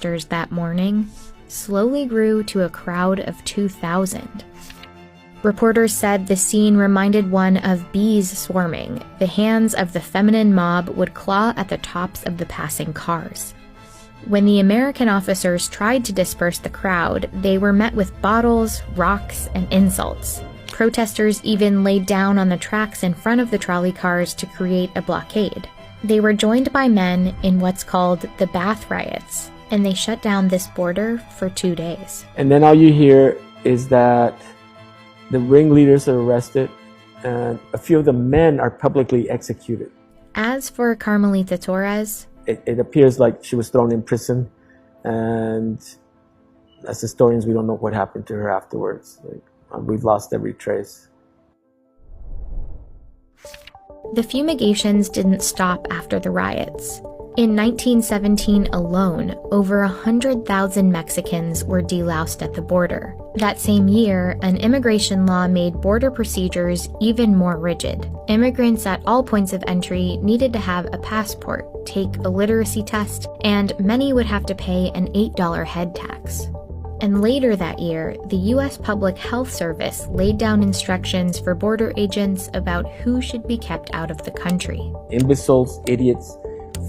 protesters that morning slowly grew to a crowd of 2,000. Reporters said the scene reminded one of bees swarming. The hands of the feminine mob would claw at the tops of the passing cars. When the American officers tried to disperse the crowd, they were met with bottles, rocks, and insults. Protesters even laid down on the tracks in front of the trolley cars to create a blockade. They were joined by men in what's called the Bath Riots, and they shut down this border for 2 days. And then all you hear is that the ringleaders are arrested, and a few of the men are publicly executed. As for Carmelita Torres, it appears like she was thrown in prison, and as historians, we don't know what happened to her afterwards. We've lost every trace. The fumigations didn't stop after the riots. In 1917 alone, over 100,000 Mexicans were deloused at the border. That same year, an immigration law made border procedures even more rigid. Immigrants at all points of entry needed to have a passport, take a literacy test, and many would have to pay an $8 head tax. And later that year, the U.S. Public Health Service laid down instructions for border agents about who should be kept out of the country. Imbeciles, idiots,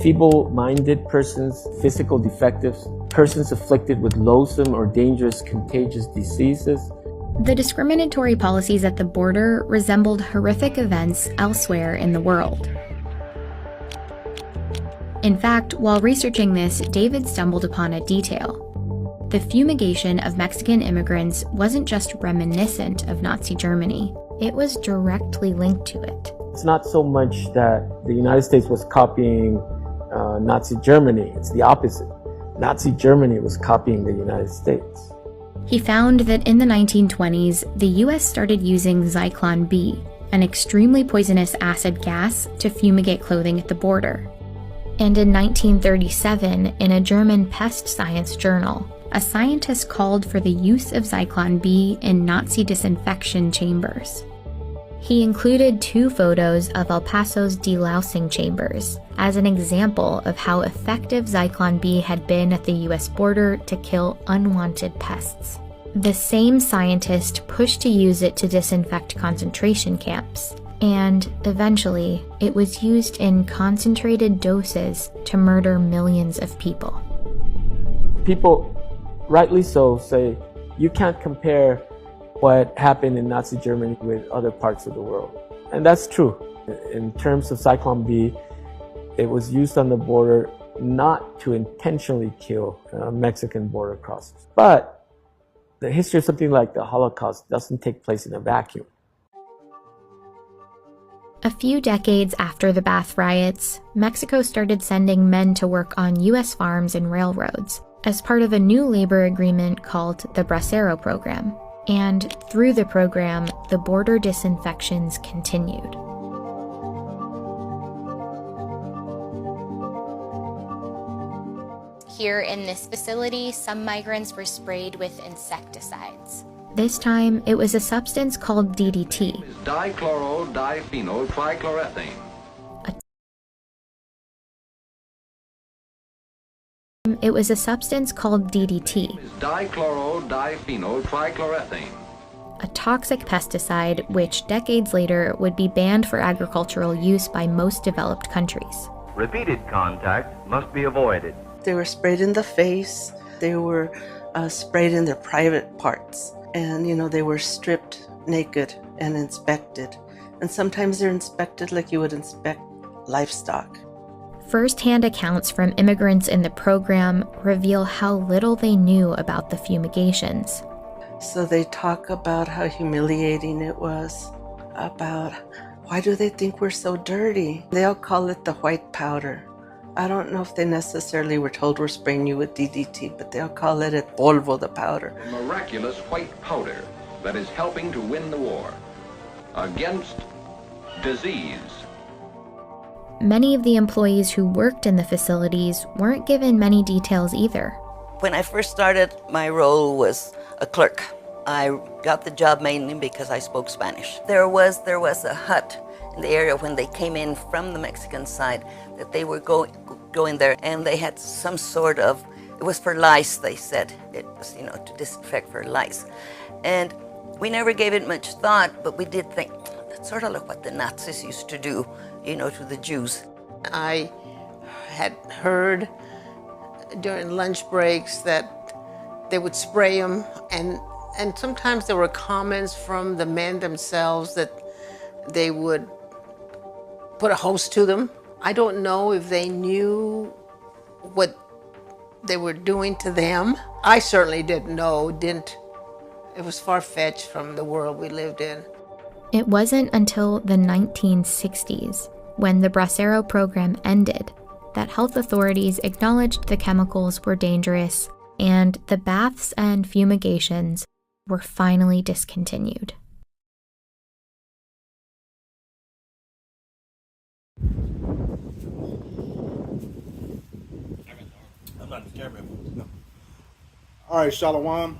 feeble-minded persons, physical defectives, persons afflicted with loathsome or dangerous contagious diseases. The discriminatory policies at the border resembled horrific events elsewhere in the world. In fact, while researching this, David stumbled upon a detail. The fumigation of Mexican immigrants wasn't just reminiscent of Nazi Germany, it was directly linked to it. It's not so much that the United States was copying Nazi Germany, it's the opposite. Nazi Germany was copying the United States. He found that in the 1920s, the US started using Zyklon B, an extremely poisonous acid gas, to fumigate clothing at the border. And in 1937, in a German pest science journal, a scientist called for the use of Zyklon B in Nazi disinfection chambers. He included 2 photos of El Paso's delousing chambers as an example of how effective Zyklon B had been at the US border to kill unwanted pests. The same scientist pushed to use it to disinfect concentration camps, and eventually, it was used in concentrated doses to murder millions of people. People, rightly so, say you can't compare what happened in Nazi Germany with other parts of the world. And that's true. In terms of Zyklon B, it was used on the border not to intentionally kill Mexican border crossers. But the history of something like the Holocaust doesn't take place in a vacuum. A few decades after the Bath Riots, Mexico started sending men to work on U.S. farms and railroads as part of a new labor agreement called the Bracero Program. And through the program, the border disinfections continued. Here in this facility, some migrants were sprayed with insecticides. This time, it was a substance called DDT. Dichloro-diphenyl-trichloroethane. It was a substance called DDT. Dichloro-diphenyl-trichloroethane. A toxic pesticide which decades later would be banned for agricultural use by most developed countries. Repeated contact must be avoided. They were sprayed in the face, they were sprayed in their private parts, and they were stripped naked and inspected. And sometimes they're inspected like you would inspect livestock. First-hand accounts from immigrants in the program reveal how little they knew about the fumigations. So they talk about how humiliating it was, about why do they think we're so dirty? They all call it the white powder. I don't know if they necessarily were told we're spraying you with DDT, but they'll call it polvo, the powder. A miraculous white powder that is helping to win the war against disease. Many of the employees who worked in the facilities weren't given many details either. When I first started, my role was a clerk. I got the job mainly because I spoke Spanish. There was a hut in the area when they came in from the Mexican side that they were going there, and they had some sort of It was for lice, they said. It was, to disinfect for lice. And we never gave it much thought, but we did think, that's sort of like what the Nazis used to do, to the Jews. I had heard during lunch breaks that they would spray them, and sometimes there were comments from the men themselves that they would put a hose to them. I don't know if they knew what they were doing to them. I certainly didn't know, it was far-fetched from the world we lived in. It wasn't until the 1960s, when the Bracero program ended, that health authorities acknowledged the chemicals were dangerous and the baths and fumigations were finally discontinued. I'm not the cameraman. No. All right, Shalom.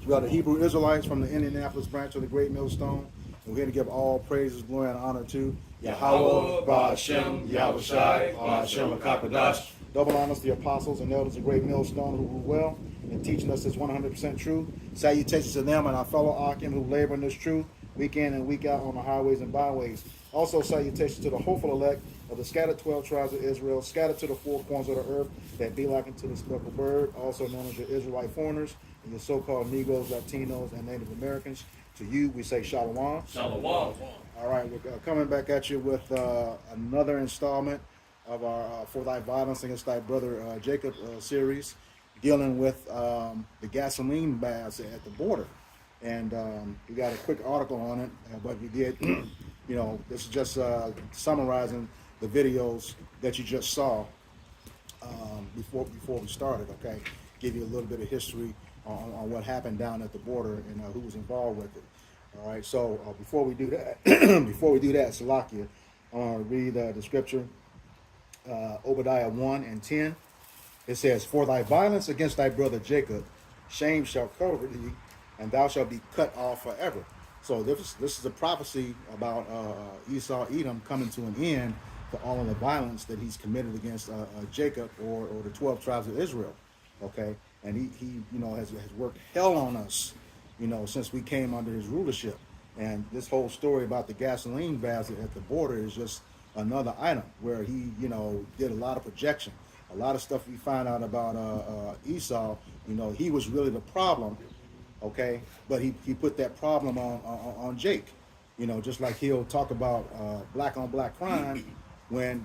We are the Hebrew Israelites from the Indianapolis branch of the Great Millstone. And we're here to give all praises, glory, and honor to Yahweh, Ba'ashem, Yahushai, Ba'ashem, HaKadosh. Double honors to the apostles and elders of Great Millstone who rule well and teaching us this 100% truth. Salutations to them and our fellow Akim who labor in this truth week in and week out on the highways and byways. Also salutations to the hopeful elect of the scattered 12 tribes of Israel, scattered to the four corners of the earth, that be like unto the speckled bird, also known as your Israelite foreigners, and your so-called Negroes, Latinos, and Native Americans. To you, we say Shalom. Shalom. All right, we're coming back at you with another installment of our For Thy Violence Against Thy Brother Jacob series, dealing with the gasoline baths at the border. And we got a quick article on it, but we did, this is just summarizing the videos that you just saw before we started, okay? Give you a little bit of history on what happened down at the border and who was involved with it. All right, so before we do that, Salakia, I want to read the scripture, Obadiah 1 and 10. It says, "For thy violence against thy brother Jacob, shame shall cover thee, and thou shalt be cut off forever." So this is a prophecy about Esau, Edom coming to an end for all of the violence that he's committed against Jacob or the 12 tribes of Israel. Okay, and he has worked hell on us, since we came under his rulership. And this whole story about the gasoline baths at the border is just another item where he did a lot of projection. A lot of stuff we find out about Esau, he was really the problem, okay? But he put that problem on Jake, just like he'll talk about black on black crime when,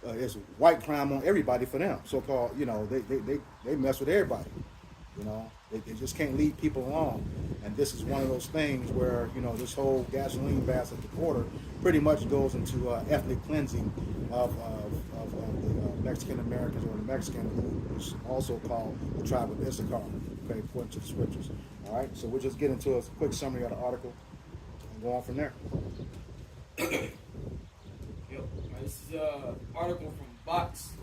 it's white crime on everybody for them. So-called, they mess with everybody, They just can't lead people along. And this is one of those things where, this whole gasoline baths at the border pretty much goes into ethnic cleansing of the Mexican Americans, or the Mexican who is also called the tribe of Issachar, okay, according to the scriptures. All right, so we'll just get into a quick summary of the article and go on from there. This is an article from Vox.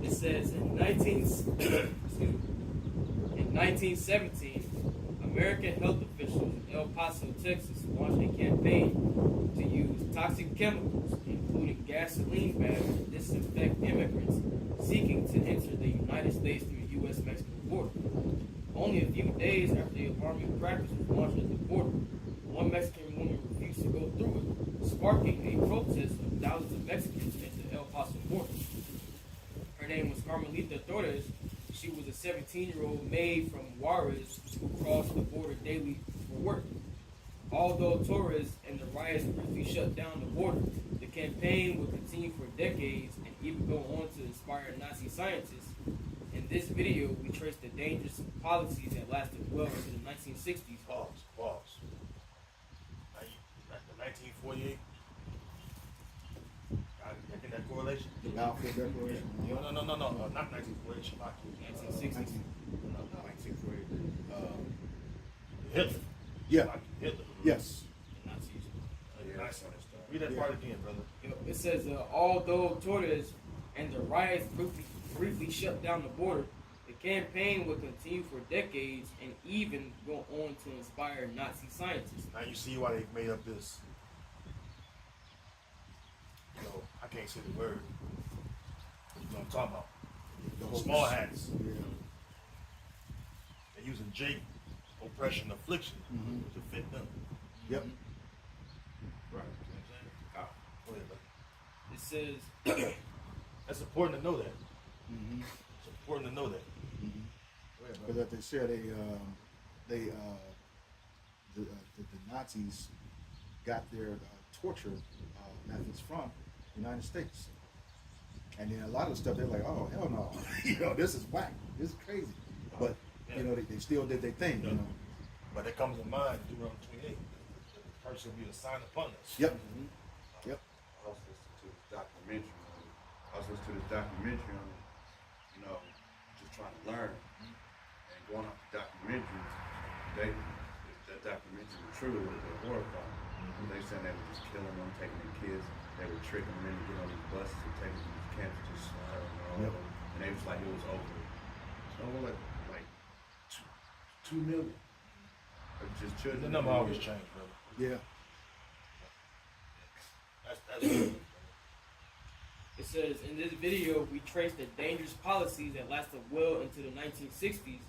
It says in 1917, American health officials in El Paso, Texas, launched a campaign to use toxic chemicals, including gasoline baths, to disinfect immigrants seeking to enter the United States through the U.S.-Mexican border. Only a few days after the alarming practice was launched at the border, one Mexican woman refused to go through it, sparking a protest of thousands of Mexicans at the El Paso border. Her name was Carmelita Torres. She was a 17-year-old maid from Juarez who crossed the border daily for work. Although Torres and the riots briefly shut down the border, the campaign would continue for decades and even go on to inspire Nazi scientists. In this video, we trace the dangerous policies that lasted well into the 1960s. Pause. That's the 1948. Making that correlation? The Balfour Declaration? No, not 1948, Shabaki. 1960s. No, 1948. Hitler. Yeah. Hitler. Yes. Nazis. Read that part again, brother. It says, although Torres and the riots briefly shut down the border, the campaign would continue for decades and even go on to inspire Nazi scientists. Now you see why they made up this. I can't say the word. You know what I'm talking about. whole- small hats. Yeah. They're using Jake oppression, affliction to fit them. Yep. Right. You know what I'm saying? Go ahead, buddy. It says, That's important to know that. Mm-hmm. It's important to know that. Go ahead, Because buddy. they said the Nazis got their torture methods from the United States. And then a lot of the stuff they're like, oh hell no, you know, this is whack, this is crazy. But you know, they still did their thing, you know. But it comes to mind, Deuteronomy 28, the curse will be a sign upon us. Yep. I Yep. was listening to this documentary on it. You know, just trying to learn. And going off the documentary, that documentary was truly what they horrifying. They said they were just killing them, taking their kids. They were tricking them into getting on these buses and taking them to camps, just slaughtering them all over. And they was like, it was over. So like 2 million. Of just children. The number always change, brother. Yeah. That's good. it says, in this video, we trace the dangerous policies that lasted well into the 1960s,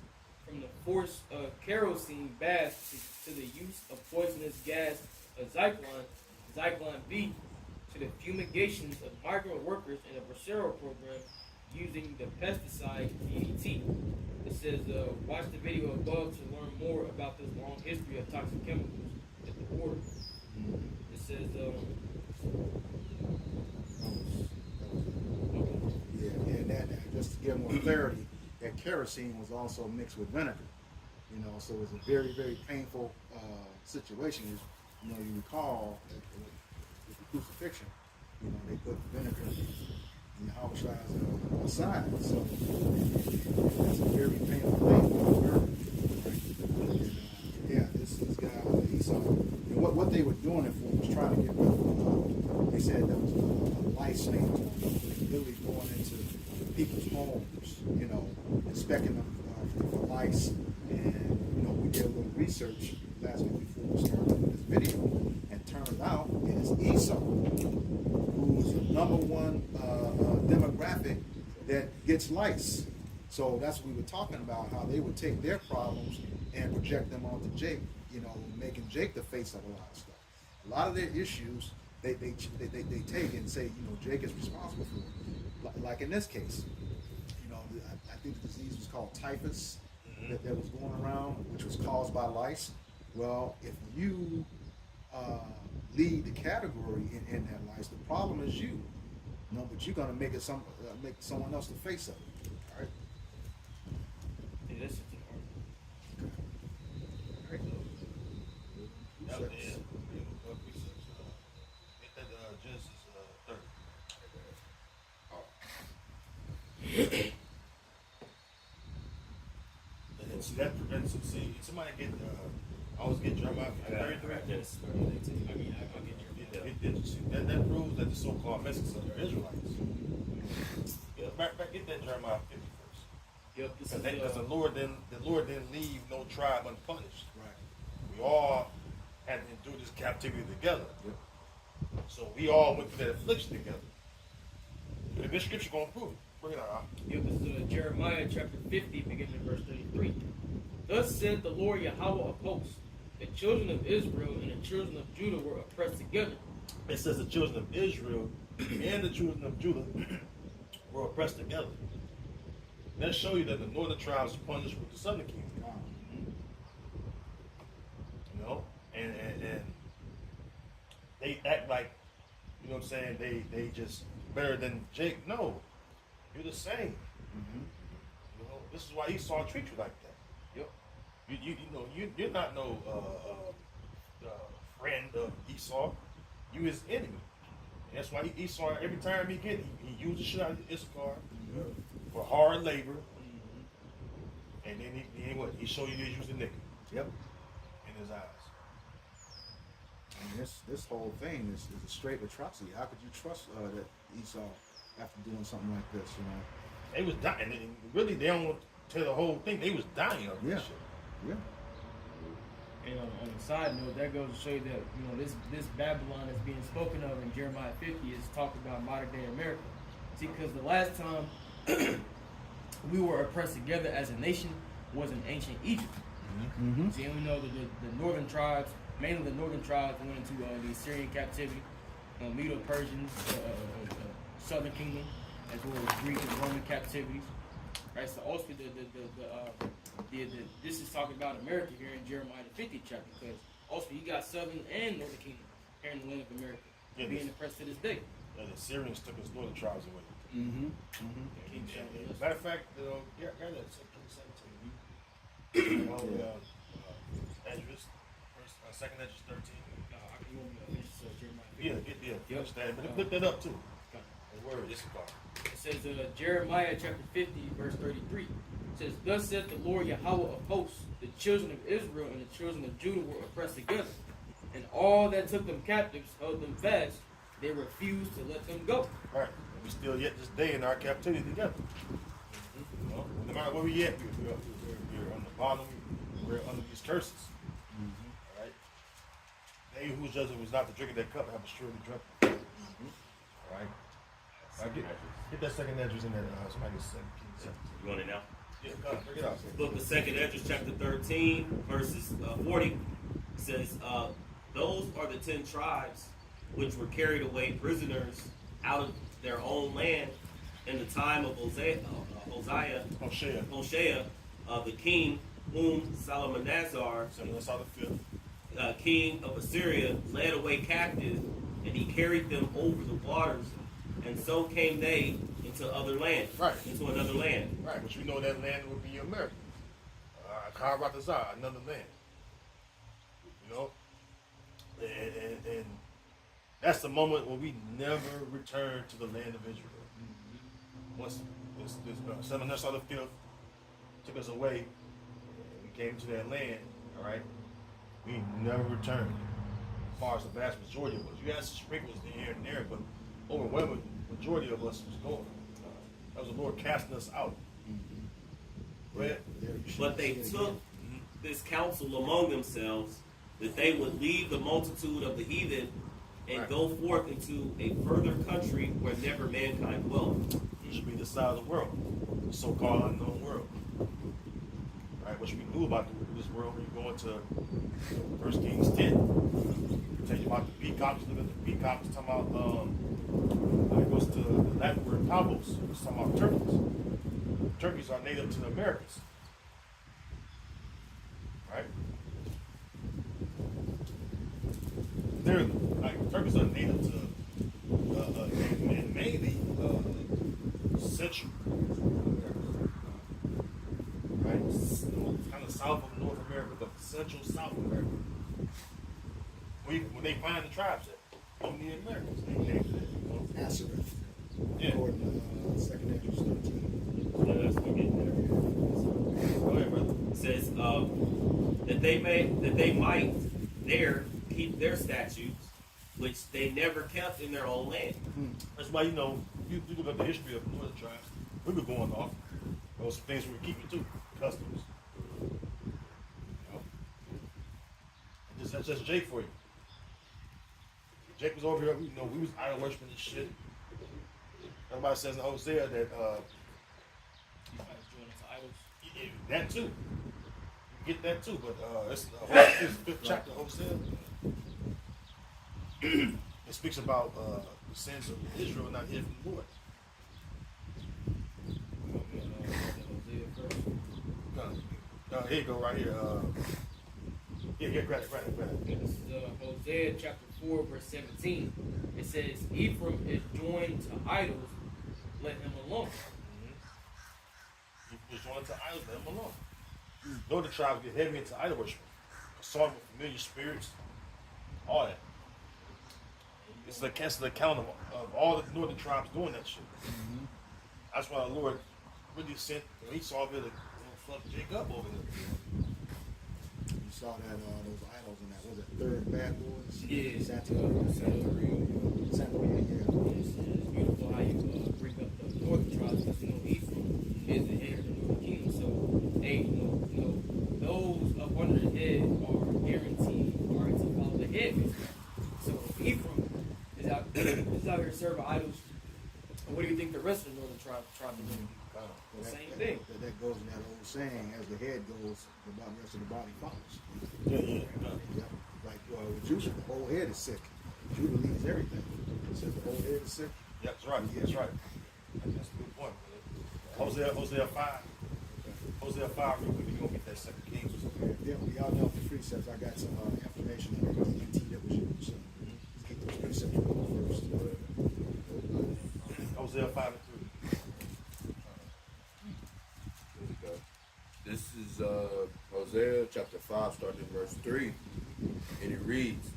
from the forced kerosene baths to the use of poisonous gas Zyklon B, to the fumigations of migrant workers in the Bracero program using the pesticide DDT. It says, watch the video above to learn more about this long history of toxic chemicals at the border. It says, Yeah, and that, just to give more clarity, that kerosene was also mixed with vinegar. You know, so it's a very, very painful situation. You know, you recall with the crucifixion, you know, they put vinegar in the Yahweh's side. So it's a very painful thing for her. Right? And, yeah, this guy Esau, and what they were doing it for was trying to get rid of. They said there was a lice stain on them, literally going into people's homes, you know, inspecting them for lice. And you know, we did a little research last week before we started this video, and turns out it is Esau, who's the #1 demographic that gets lice. So that's what we were talking about, how they would take their problems and project them onto Jake, you know, making Jake the face of a lot of stuff. A lot of their issues they take and say, you know, Jake is responsible for it. Like in this case, you know, I think the disease was called typhus that was going around, which was caused by lice. Well, if you lead the category in that lice, the problem is you. No, but you're gonna make it make someone else the face of it. All right. yeah, that's just That was it. Get that Genesis 30. And see that prevents it. See, somebody get I always get Jeremiah 33. Yes, I mean, I'll get your See, that proves that the so-called Mexicans are Israelites. Get that Jeremiah 50 first. Yep, this Because is, the Lord didn't leave no tribe unpunished. Right. We all had to endure this captivity together. So we all went through that affliction together. And this scripture gonna prove it. Bring it out. Yep, this is Jeremiah chapter 50, beginning in verse 33. Thus said the Lord Yahweh of hosts, the children of Israel and the children of Judah were oppressed together. It says the children of Israel and the children of Judah were oppressed together. Let's show you that the northern tribes punished with the southern kingdom. You know, and they act like, you know what I'm saying, they just better than Jake. No, you're the same. You know, this is why Esau treats you like that. Yep. You know, you're not no friend of Esau. You his enemy. And that's why Esau, every time he uses shit out of Issachar for hard labor. And then he show you he's using nickel. Yep. In his eyes. I mean, this whole thing is a straight atrocity. How could you trust that Esau after doing something like this? You know. They was dying. And really, they don't want to tell the whole thing. They was dying of this shit. Yeah. And on the side note, that goes to show you that, you know, this Babylon that's being spoken of in Jeremiah 50 is talking about modern day America. See, because the last time we were oppressed together as a nation was in ancient Egypt. Mm-hmm. See, and we know that the northern tribes, mainly the northern tribes, went into the Assyrian captivity, Medo-Persian, Southern Kingdom, as well as Greek and Roman captivities. Right. So also this is talking about America here in Jeremiah the 50th chapter, because also you got Southern and Northern Kingdom here in the land of America being oppressed to this day. The Syrians took his northern tribes away. Mm-hmm. Matter of fact, got that 17. Esdras, second Esdras 13. Finish that. But look that up too. The word Issachar. It says Jeremiah chapter 50, verse 33. It says, "Thus saith the Lord Yahweh of hosts, the children of Israel and the children of Judah were oppressed together, and all that took them captives held them fast. They refused to let them go." Right. And we still yet this day in our captivity together. You know, no matter where we at, we're on the bottom. We're under these curses. All right. They who judge was not to drink of that cup have assuredly drunk. All right. Get that second Esdras in there. Somebody just said. You want it now? Yeah, bring it out. Book of Second Esdras, chapter 13, verses 40, says, "Those are the 10 tribes which were carried away prisoners out of their own land in the time of Hoshea, the king, whom Salmanasar, king of Assyria, led away captive, and he carried them over the waters, and so came they into other land, into another land." Right, which we know that land would be America. Karatazar, another land. You know? And that's the moment when we never return to the land of Israel. Once Salmanasar the fifth took us away, and we came to that land, all right, we never returned. As far as the vast majority of us. You had some sprinkles here and there, but overwhelming majority of us was gone. That was the Lord casting us out. But they took this counsel among themselves that they would leave the multitude of the heathen and go forth into a further country where never mankind dwelt. It should be the side of the world, the so-called unknown world. Right, which we knew about this world when you go into 1 Kings 10. Tell you about the peacocks. Look at the peacocks. Talking about it goes to the Latin word pavos. It's talking about turkeys. Turkeys are native to the Americas. Right? They're like turkeys are native to and mainly Central America. Right? Kind of south of North America, but Central South America. When they find the tribes at, only the Americans, they named it. Nazareth. Yeah. According to 2 Esdras 13. So that's what we're getting there. Go ahead, brother. It says that they might there keep their statutes, which they never kept in their own land. That's why, you look at the history of the northern tribes, we were going off. There was some things we were keeping too, customs. That's just Jake for you. Jake was over here, we was idol worshiping and shit. Everybody says in Hosea that that too. You get that too, but it's the 5th chapter of Hosea. It speaks about the sins of Israel not hid from the Lord. Here you go, right here. Grab it. This is Hosea chapter 4, verse 17. It says, "Ephraim is joined to idols, let him alone." Ephraim is joined to idols, let him alone. Northern tribes get heavy into idol worship. Assault with familiar spirits, all that. It's the account of all the northern tribes doing that shit. That's why the Lord really sent, he saw that fuck Jacob over there. You saw that those idols in that, was it Third Bad Boys? Yeah. Santeria. It's beautiful how you bring up the northern tribes, because Ephraim is the head of the northern kingdom, so they, those up under the head are guaranteed to follow the head. So if Ephraim is out here serving idols, And what do you think the rest of the northern tribes are doing? Same thing. That goes in that old saying, as the head goes, the rest of the body follows. Yeah. Like with Judah, the whole head is sick. Judah leads everything. It says the whole head is sick. Yeah, that's right. That's right. That's a good point. Hosea 5. Hosea 5, real quick, we're going to get that 2 Kings or something. Yeah, we all know the precepts. I got some information on the ET that was used. So keep those precepts rolling first. Hosea 5 and 3. This is Hosea chapter 5, starting in verse 3. And it reads,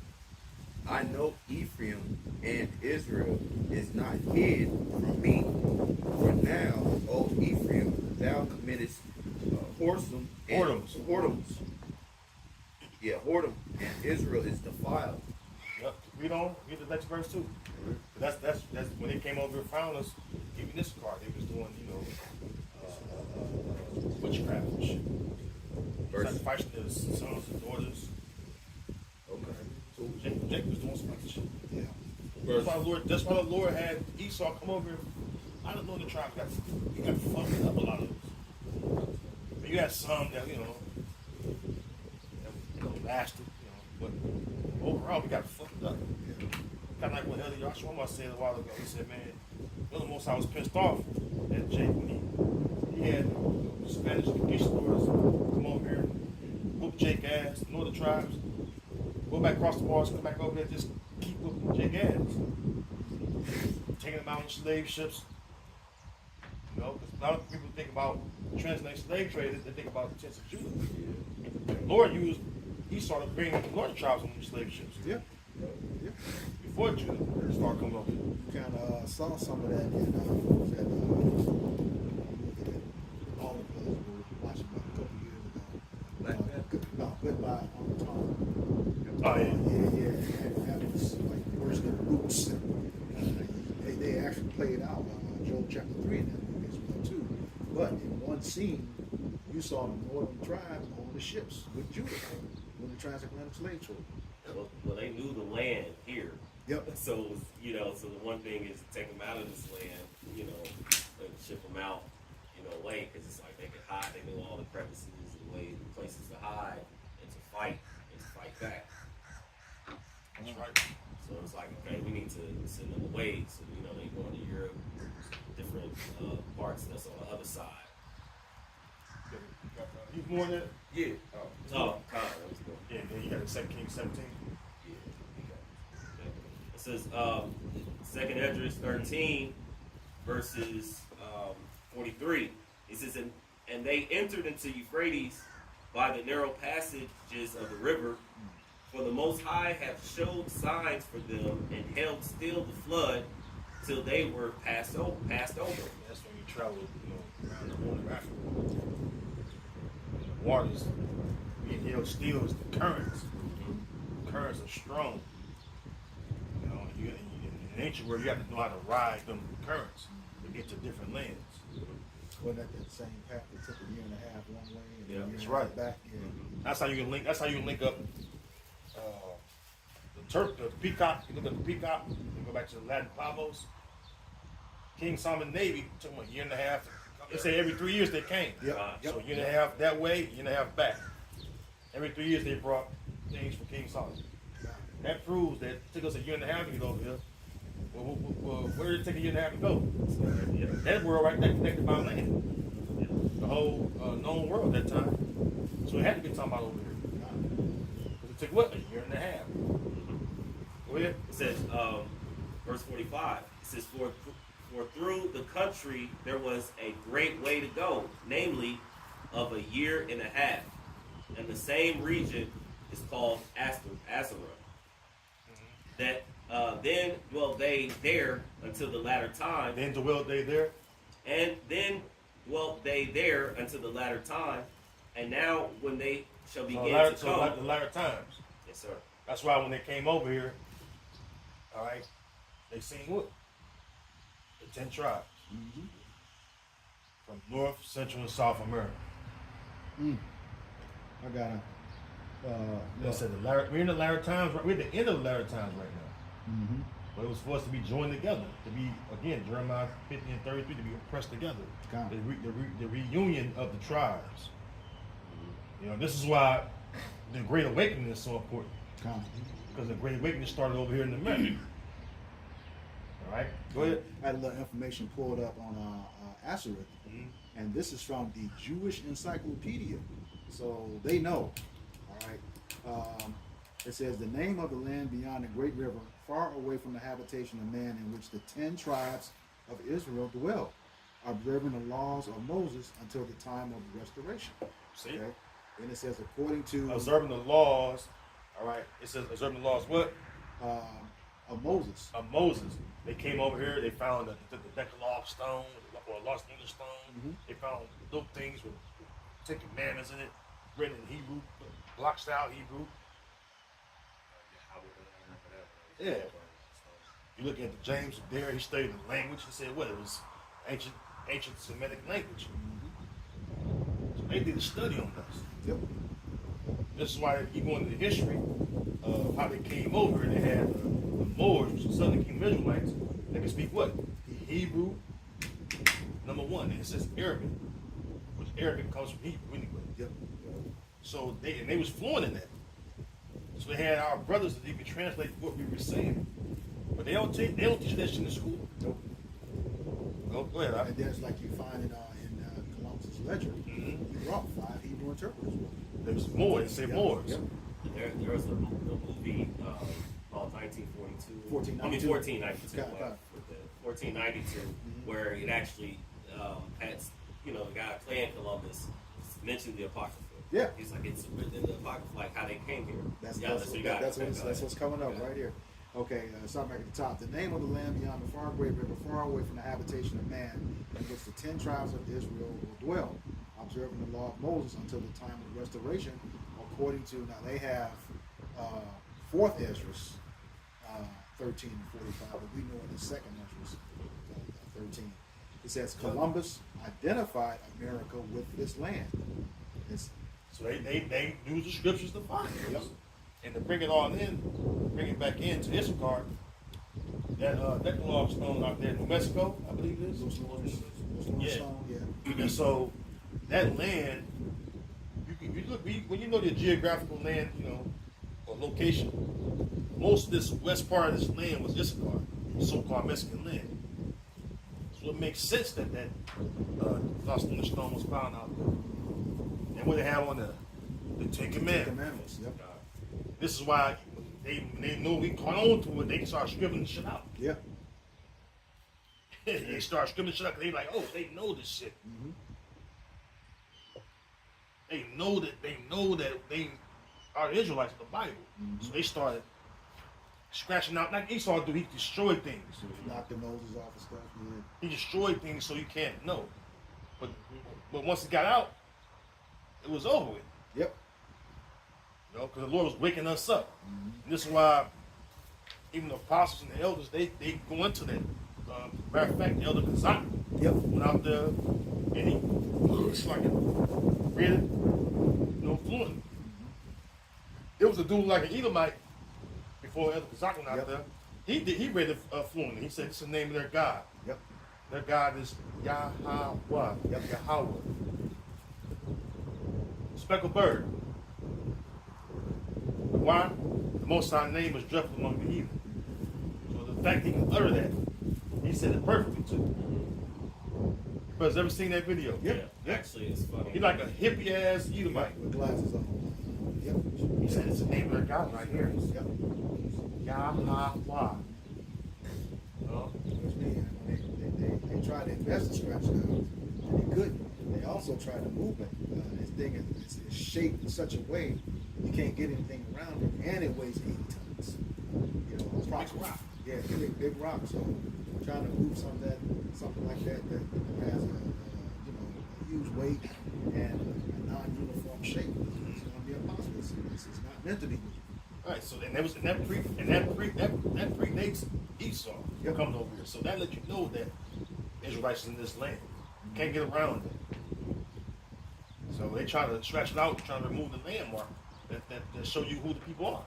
I know Ephraim and Israel is not hid from me. For now, O Ephraim, thou committest whoredom and whoredoms. Yeah, whoredom, and Israel is defiled. Yep. Read the next verse too. That's when they came over and found us. Even this car, they was doing, witchcraft and shit. Sacrificing their sons and daughters. Okay. So Jacob was doing some other shit. Yeah. That's why the Lord had Esau come over. I don't know the tribe he got fucked up a lot of those. But you had some that that lasted, but overall we got fucked up. Kind of like what Elder Yahshua said a while ago. He said, man, the most I was pissed off at Jake when he had the Spanish conquistadors come over here, whoop Jake ass, the northern tribes, go back across the bars, come back over there, just keep whooping Jake ass. Taking them out on slave ships. Because a lot of people think about the transatlantic slave trade, they think about the tents of Judah. The Lord used Esau to bring the northern tribes on these slave ships. Yeah. Before Judah started coming over. You kind of saw some of that in all of us were watching about a couple years ago. No, Goodbye on the Tom. Oh, yeah. Yeah. That was like worse than Boots. They actually played out Joel chapter 3 in that movie as well too. But in one scene, you saw the northern tribe on the ships with Judah when the transatlantic slave trade. Well, they knew the land here. Yep. So so the one thing is to take them out of this land, and ship them out, away, because it's like they could hide. They knew all the crevices, the places to hide, and to fight back. That's right. So it's like, okay, we need to send them away. So they go into Europe, different parts that's on the other side. You more than that? Yeah. Oh, God. Yeah, then you got the 2 Kings 17. It says 2nd Esdras 13 verses 43. It says, and they entered into Euphrates by the narrow passages of the river, for the Most High hath showed signs for them and held still the flood till they were passed over. That's when you travel, around the Horn of Africa. The waters being held still is the currents. The currents are strong. In ancient world, you have to know how to ride them currents to get to different lands. Wasn't that the same path that took a year and a half one way and a year That's and a right. half back? Yeah. That's how you can link. That's how you can link up the peacock. You look at the peacock. You go back to the Latin Pavos. King Solomon Navy took them a year and a half. They say every 3 years they came. Yep. So a year and a half that way, a year and a half back. Every 3 years they brought things for King Solomon. That proves that it took us a year and a half to get over here. Well, where did it take a year and a half to go? That world right there connected by land. The whole known world at that time. So it had to be talking about over here. Because it took what? A year and a half. Go ahead. It says, verse 45, it says, for through the country there was a great way to go, namely of a year and a half. And the same region is called Asherah. That then dwelt they there until the latter time. Then dwelt they there? And then dwelt they there until the latter time. And now when they shall begin to come. The latter times. Yes, sir. That's why when they came over here, all right, they seen what? The 10 tribes. Mm-hmm. From North, Central, and South America. I got They said we're in the latter times. We're at the end of the latter times right now. Mm-hmm. But it was for us to be joined together, to be, again, Jeremiah 50 and 33, to be pressed together. The reunion of the tribes. You know, this is why the Great Awakening is so important. Because the Great Awakening started over here in America. All right, go ahead. I had a little information pulled up on Ashereth, and this is from the Jewish Encyclopedia, so they know. All right, it says the name of the land beyond the great river, far away from the habitation of man, in which the 10 tribes of Israel dwell, observing the laws of Moses until the time of restoration. See? Okay? And it says according to observing the laws. All right, it says observing the laws. What? Of Moses. Of Moses. They came over here. They found the Decalogue stone or a lost English stone. They found little things with 10 commandments in it, written in Hebrew, block style Hebrew. Yeah. You look at the James there. He studied the language. He said what? It was ancient Semitic language. So they did a study on us. Yep. This is why you go into the history of how they came over. They had the Moors, which is Southern Kingdom Israelites. They could speak what? The Hebrew, number one. And it says Arabic, which Arabic comes from Hebrew anyway. Yep. So they was fluent in that. So they had our brothers that they could translate what we were saying. But they don't teach that shit in school. Nope. Oh, go ahead. And there's like you find in Columbus's ledger, he brought 5 Hebrew interpreters with him. There was more. They say Moors. Yep. There was a movie called 1942. 1492. I mean 1492. Okay. 1492, where it actually had, the guy playing Columbus mentioned the Apocrypha. Yeah. He's like, it's written in the Apocrypha, like how they came here. That's what's coming up right here. Okay, start back at the top. The name of the land beyond the far great river, far away from the habitation of man, in which the 10 tribes of Israel will dwell, observing the law of Moses until the time of restoration, according to, now they have 4th Esdras, 13 and 45, but we know in the 2nd Esdras, 13. It says Columbus identified America with this land. So they use the scriptures to find it. Yep. And to bring it all in, bring it back into Issachar, that Decalogue stone out there in New Mexico, I believe it is. And so that land, you look when you know the geographical land, or location. Most of this west part of this land was Issachar, so-called Mexican land. So it makes sense that lost English stone was found out there. And what they have on the 10 Commandments. Yep. This is why when they know we caught on to it, they start scribbling shit out. Yeah. They start scribbling shit out because they like, oh, they know this shit. They know that they are the Israelites of the Bible. So they started scratching out like Esau do. He destroyed things. Knocked the noses off and stuff. Yeah. He destroyed things so you can't know. But once it got out, it was over with. Yep. Because the Lord was waking us up. And this is why even the apostles and the elders, they go into that. Matter of fact, the elder Kazak went out there and he looks like read it, fluent. There was a dude like an Edomite before Elder Kazak went out there. He read it fluently. He said it's the name of their God. Yep. Their God is Yahweh. Yahweh. Speckled bird. Why? The Most High name is dreadful among the heathen. So the fact he can utter that, he said it perfectly too. You brothers ever seen that video? Yeah. Actually, it's funny. He like a hippie ass Edomite with glasses on. Yep. He said it's the name of their God right here. Yep. Yahweh. They tried their best to scratch it out, and they couldn't. They also tried to move it. This thing is shaped in such a way you can't get anything around it, and it weighs 80 tons. It's big rock. Yeah, big rock. So trying to move something like that has a huge weight and a non-uniform shape. It's going to be impossible. It's not meant to be. All right, so then that predates Esau coming over here. So that lets you know that Israelites in this land. You can't get around it. So they try to scratch it out, trying to remove the landmark that show you who the people are.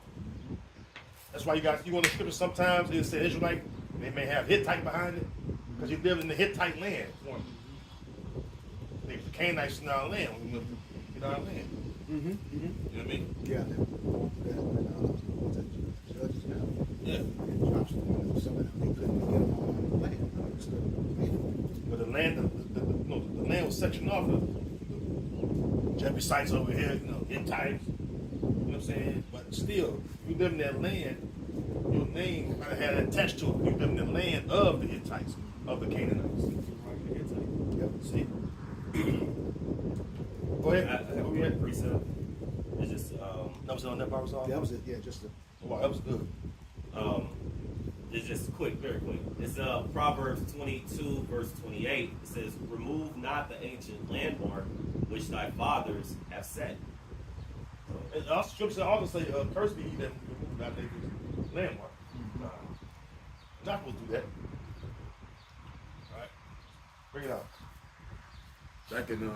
That's why you go in the scripture sometimes it says Israelite, they may have Hittite behind it, because you lived in the Hittite land. They was the Canaanites in our land when we lived in our land. You know what I mean? Yeah. Judges now. Yeah. And Joshua, some of them, they couldn't get them all on the land. But the land, the land was sectioned off. The Jebusites over here, Hittites. You know what I'm saying? But still, if you live in that land, your name might have had attached to it. You live in the land of the Hittites, of the Canaanites. Yep. See? Go ahead. I have a precept. It's just that was on that part was all? That was it, yeah, just wow, that was good. It's just quick, very quick. It's Proverbs 22, verse 28. It says, "Remove not the ancient landmark which thy fathers have set." And also, scripture also say, "Curse be he that remove not their landmark." Not supposed to do that. All right, bring it out. Back in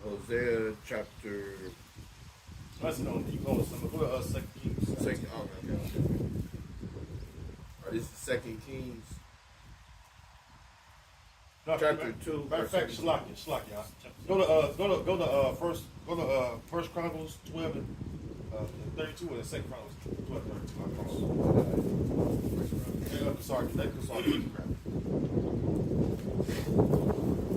Hosea chapter. That's no. You go with some. Go to 2 Kings. Okay. This is 2 Kings. No, chapter 2. Matter of fact, Slakia. Go to First Chronicles 12 and 32, and the Second Chronicles 12 and 32.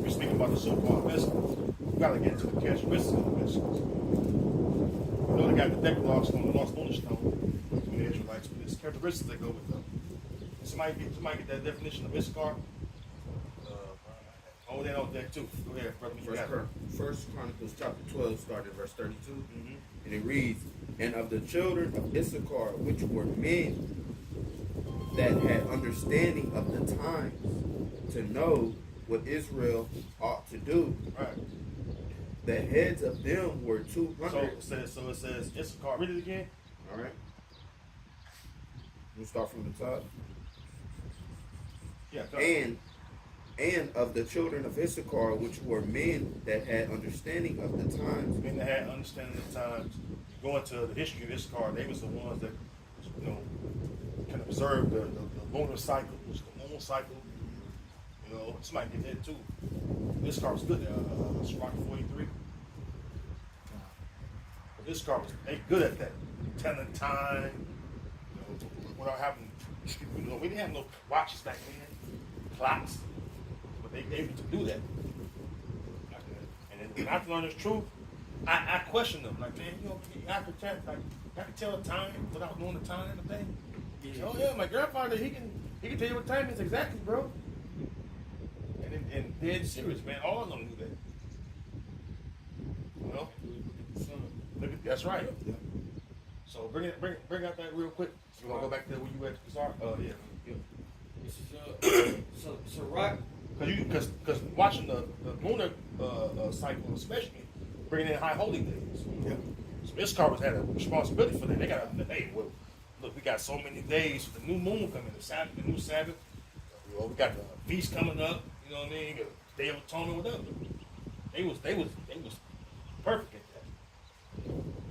We're speaking about the so-called vessels. We gotta get to the characteristics of the vessels. You know, they got the Decalogue stone, the Lost Bonus stone, between the Israelites, but there's characteristics that go with them. Somebody get that definition of Issachar. Oh, they know that too. Go ahead, brother. First Chronicles chapter 12, starting verse 32, and it reads, "And of the children of Issachar, which were men that had understanding of the times, to know what Israel ought to do, right. The heads of them were 200." So it says Issachar. Read it again. All right. We start from the top. Yeah. And of the children of Issachar, which were men that had understanding of the times. Men that had understanding of the times. Going to the history of Issachar, they was the ones that, can observe the lunar cycle, the moon cycle. Somebody get that too. Issachar was good. Sirach 43. But Issachar was good at that, telling time. Without having, we didn't have no watches back then, clocks. They able to do that. And then when I learned this truth, I question them. Like, man, I could tell the time without knowing the time and the thing. Yeah. Oh yeah, my grandfather, he can tell you what time it is exactly, bro. And dead serious, man. All of them knew that. That's right. Yeah. So bring out that real quick. So we're gonna go back to where you at, Kazar? Yeah. This is Sirach. Because watching the lunar cycle, especially bringing in high holy days. Yeah. So Issachar had a responsibility for that. They got look, we got so many days for the new moon coming, the Sabbath, the new Sabbath. We got the feast coming up. You know what I mean? The Day of Atonement, whatever. They was perfect at that.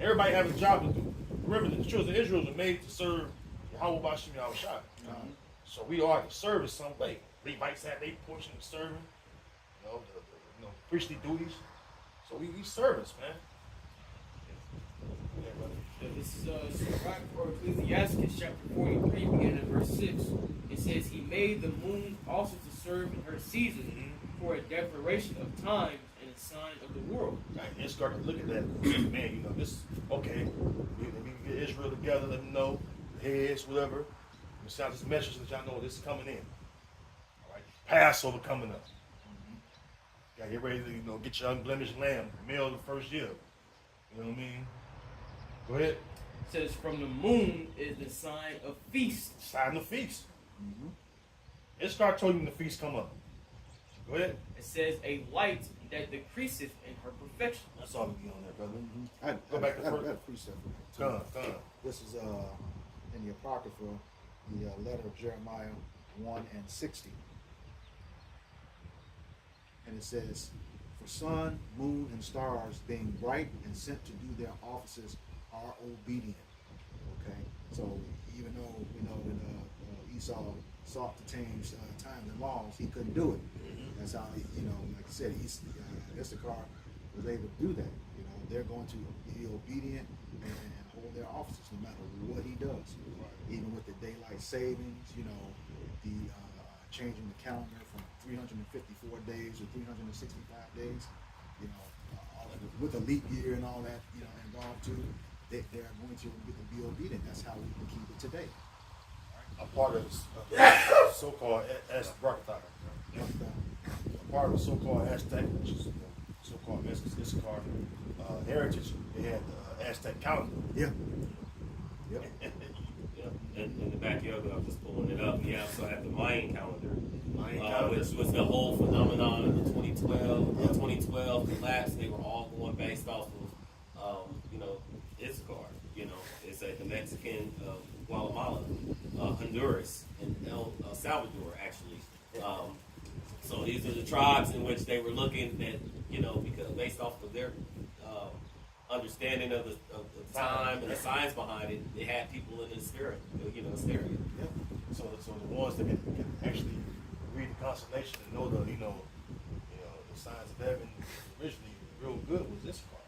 Everybody had a job to do. Remember, the children of Israel were made to serve Yahweh Bashim Yahweh Shai. So we are to serve in some way. Levites had their portion of serving, the priestly duties. So we service, man. This is Sirach or Ecclesiastes chapter 43, beginning at verse 6. It says, "He made the moon also to serve in her season for a declaration of times and a sign of the world." Right, and start to look at that. Man, this, okay, we get Israel together, let them know, the heads, whatever. We sound this message so that y'all know this is coming in. Passover coming up. Gotta get ready to get your unblemished lamb, male of the first year. You know what I mean? Go ahead. It says, "From the moon is the sign of feast." Sign of feast. Issachar told you when the feast come up. Go ahead. It says, "A light that decreaseth in her perfection." That's all we get on there, brother. Go back to first precept. Come. This is in the Apocrypha, the letter of Jeremiah 1:60. And it says, "For sun, moon, and stars, being bright and sent to do their offices, are obedient." Okay? So even though we know that Esau sought to change times and laws, he couldn't do it. That's how he, like I said, Issachar was able to do that. They're going to be obedient and hold their offices no matter what he does. Even with the daylight savings, the changing the calendar from 354 days to 365 days, with a leap year and all that, involved too, they're going to be obedient. That's how we can keep it today. A part of so-called Aztec, a part of the so-called Aztec, which is so-called Issachar heritage, they had the Aztec calendar. Yeah. Yep. In the backyard, I was just pulling it up. You also have the Mayan calendar, which was the whole phenomenon of the 2012 collapse. They were all going based off of, Issachar. It's the Mexican, Guatemala, Honduras, and El Salvador, actually. So these are the tribes in which they were looking at, because based off of their understanding of the time and the science behind it, they had people in hysteria. Yep. So the ones that can actually read the constellation and know the the signs of heaven originally real good was Issachar.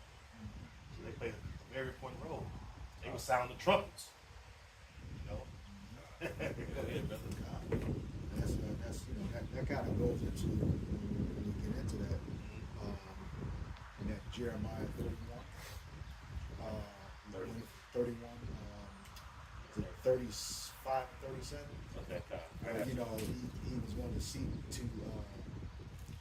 So they played a very important role. They would sound the trumpets. Go ahead, brother. That kind of goes into when you get into that in that Jeremiah 31, is it 35, 37? Okay. He was going to seek to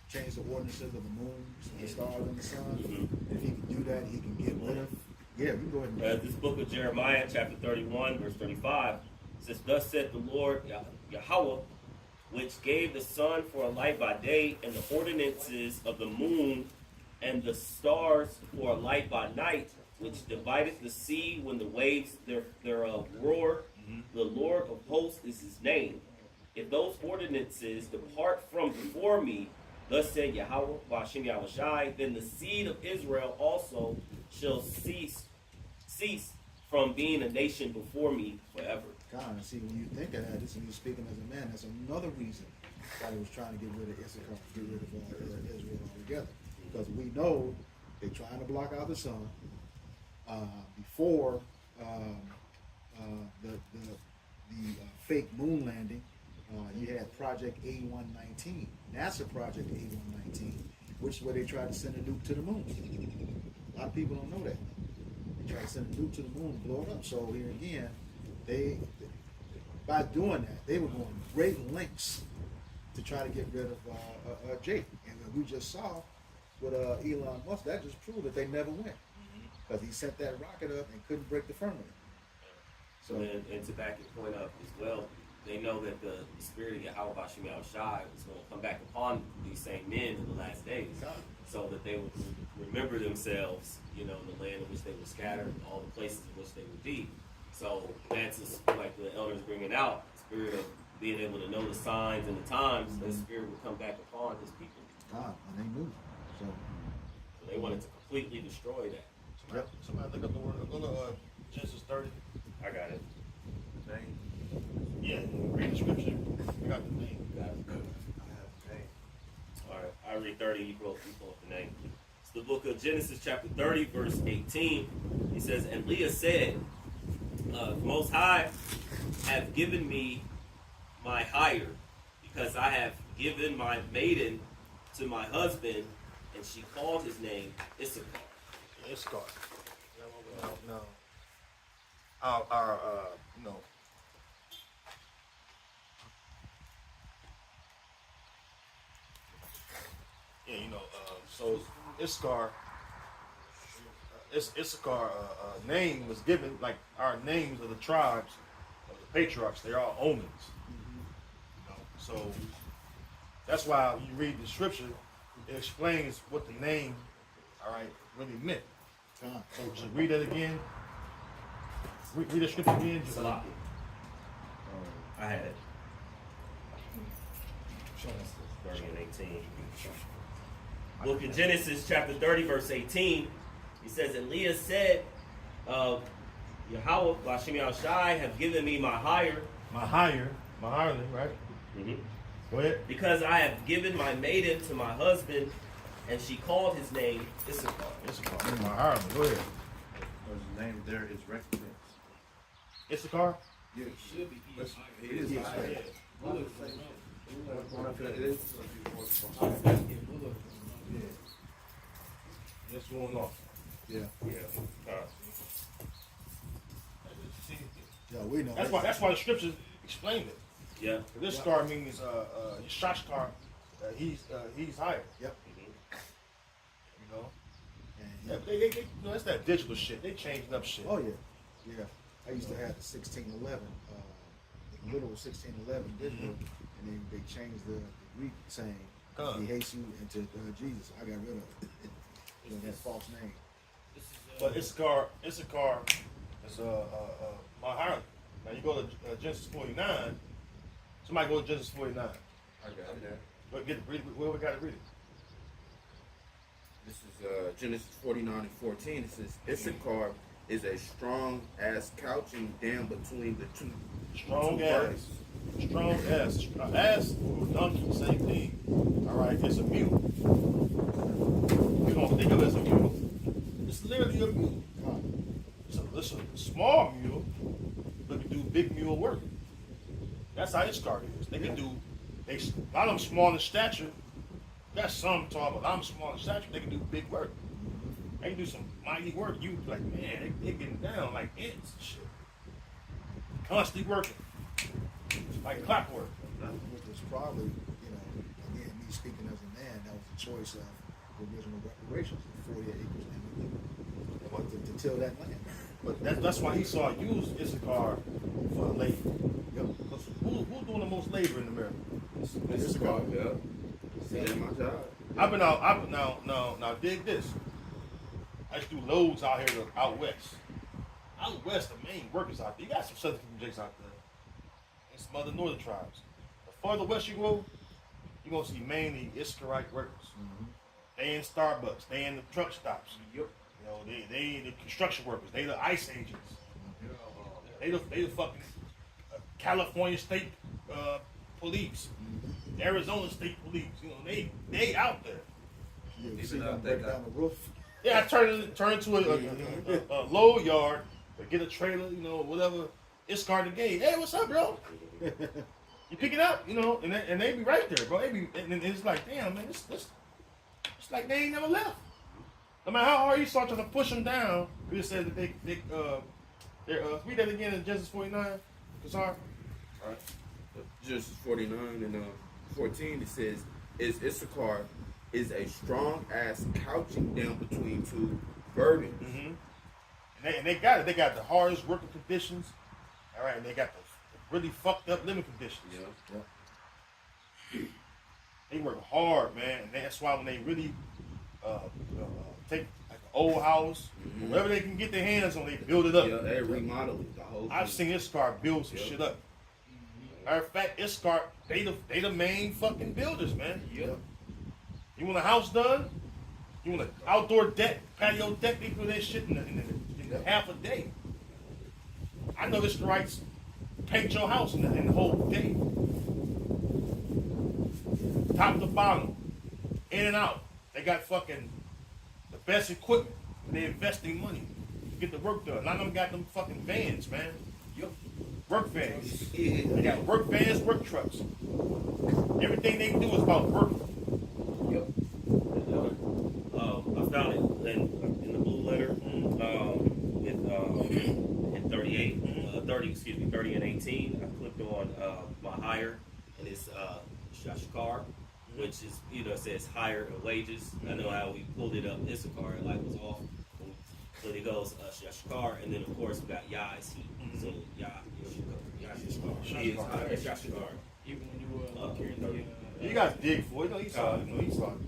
change the ordinances of the moons, the stars, and the sun. If he can do that, he can get rid of. Yeah, we can go ahead and this book of Jeremiah, chapter 31, verse 35, says, "Thus said the Lord Yahweh, which gave the sun for a light by day, and the ordinances of the moon and the stars for a light by night, which divided the sea when the waves thereof roar. The Lord of hosts is his name. If those ordinances depart from before me, thus said Yahweh, Ba'ashem Yahushai, then the seed of Israel also shall cease from being a nation before me forever." God, see, when you think of that, this is you speaking as a man, that's another reason why he was trying to get rid of Issachar, get rid of Israel altogether. Because we know they're trying to block out the sun. Before the fake moon landing, you had Project A119, NASA Project A119, which is where they tried to send a nuke to the moon. A lot of people don't know that. They tried to send a nuke to the moon and blow it up. So here again, by doing that, they were going great lengths to try to get rid of Jake. And we just saw with Elon Musk, that just proved that they never went. Because he sent that rocket up and couldn't break the firmament. So, and to back your point up as well, they know that the spirit of Yahweh Ba'ashem Yahushai is going to come back upon these same men in the last days, so that they would remember themselves, in the land in which they were scattered, all the places in which they would be. So that's like the elders bringing out, the spirit of being able to know the signs and the times. That spirit would come back upon his people. And they knew. So they wanted to completely destroy that. Somebody look up the word. Go to Genesis 30. I got it. Name. Yeah, read the scripture. I got the name. Got it. I have the name. All right, I read 30. You pull up the name. It's the book of Genesis, chapter 30, verse 18. He says, "And Leah said, Most High have given me my hire, because I have given my maiden to my husband," and she called his name Issachar. Issachar. No. Our so Issachar name was given, like our names of the tribes of the patriarchs. They're all omens. So that's why when you read the scripture, it explains what the name, really meant. So just read that again. Read the scripture again. Salaki. I had it. 30 and 18. Book of Genesis, chapter 30, verse 18. He says, "And Leah said, Yahweh, Bashim Yahushai, have given me my hire. My hire, right? Mm-hmm. Go ahead. Because I have given my maiden to my husband, and she called his name Issachar. Issachar, my hire. Go ahead. Because the name there is recompense. Issachar? Yeah. Should be It is higher. What's going on? Yeah. Yeah, we know. That's why the scriptures explain it. Yeah. This scar means Yishashkar, he's higher. Yep. You know. And they you know, that's that digital shit. They changing up shit. Oh yeah, yeah. I used to have the 1611, the literal 1611 digital, and then they changed the Greek saying Yesu into Jesus. I got rid of it. You know, that false name. But Issachar is my hierarchy. Now you go to Genesis 49. Somebody go to Genesis 49. I got it. But whoever got to read it. This is Genesis 49 and 14. It says, Issachar is a strong ass couching down between the two. Strong ass. Strong ass. Ass or donkey, same thing. All right, it's a mule. You don't think of it as a mule. It's literally a mule. It's a small mule, but can do big mule work. That's how Issachar is. They can do, a lot of them small in stature. Got some tall, but a lot of them small in stature. They can do big work. They can do some mighty work. You be like, man, they getting down like ants and shit. Constantly working. Like clockwork. Which was probably, you know, again, me speaking as a man, that was a choice of the original reparations, the 48 acres and to till that land. But that's why Esau used Issachar for labor. Because who's doing the most labor in America? Issachar. Yeah. See, that's my job. I've been out now dig this. I used to do loads out here out west. Out west, the main workers out there. You got some Southern Jakes out there. And some other northern tribes. The further west you go, you're gonna see mainly Issacharite workers. They in Starbucks, they in the truck stops. You know, they the construction workers, they the ICE agents. They the fucking California State Police, Arizona State Police. You know, they out there. You see them break down the roof. Yeah, I turn into a low yard, or get a trailer, you know, whatever. Issachar the gate. Hey, what's up, bro? You pick it up, you know, and they be right there, bro. They be, and it's like, damn, man, it's like they ain't never left. No matter how hard you start trying to push them down, we just said that read that again in Genesis 49, Kazar. All right. Genesis 49 and 14, it says, is Issachar is a strong ass couching down between two burdens. And they got it. They got the hardest working conditions. All right, and they got the really fucked up living conditions. They work hard, man, and that's why when they really take like an old house, whatever they can get their hands on, they build it up. Yeah, they remodel it, the whole I've seen Issachar build some shit up. Matter of fact, Issachar, they the main fucking builders, man. You want a house done? You want an outdoor deck, patio deck? They do that shit in half a day. I know Issacharites paint your house in the whole day. Top to bottom, in and out. They got fucking the best equipment. They investing money to get the work done. A lot of them got them fucking vans, man. Work vans. They got work vans, work trucks. Everything they do is about work. I found it in the blue letter in 30 and 18. I clicked on my hire, and it's Shashkar, which is, you know, it says hire and wages. I know how we pulled it up Issachar, it like was off. So it goes Shashkar, and then of course we got Yah is he. So Yah is Shashkar. Even when you were carrying the You guys dig for it. You saw the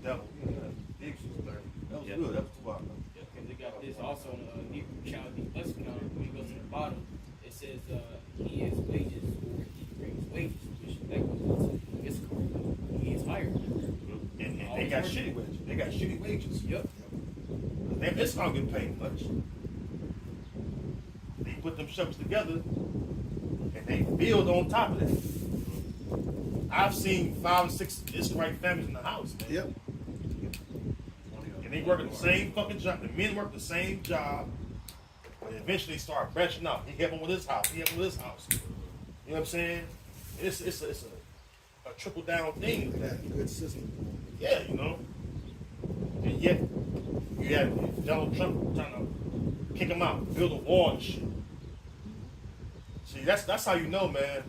devil. Dig for it. That was good. That was too hard. Because they got this also in the Hebrew Chaldean lexicon. When you go to the bottom, it says he is wages, or he brings wages, which that goes into Issachar. He is hired. And they got shitty wages. They got shitty wages. Issachar getting paid much. put them shovels together, and they build on top of that. I've seen 5 and 6 Israelite families in the house, man. Yep. And they work at the same fucking job. The men work the same job, but eventually start branching out. He help him with his house. He help him with his house. You know what I'm saying? It's a trickle down thing. They got a good system. Yeah, you know. And yet, you have Donald Trump trying to kick him out, build a wall and shit. See, that's how you know, man.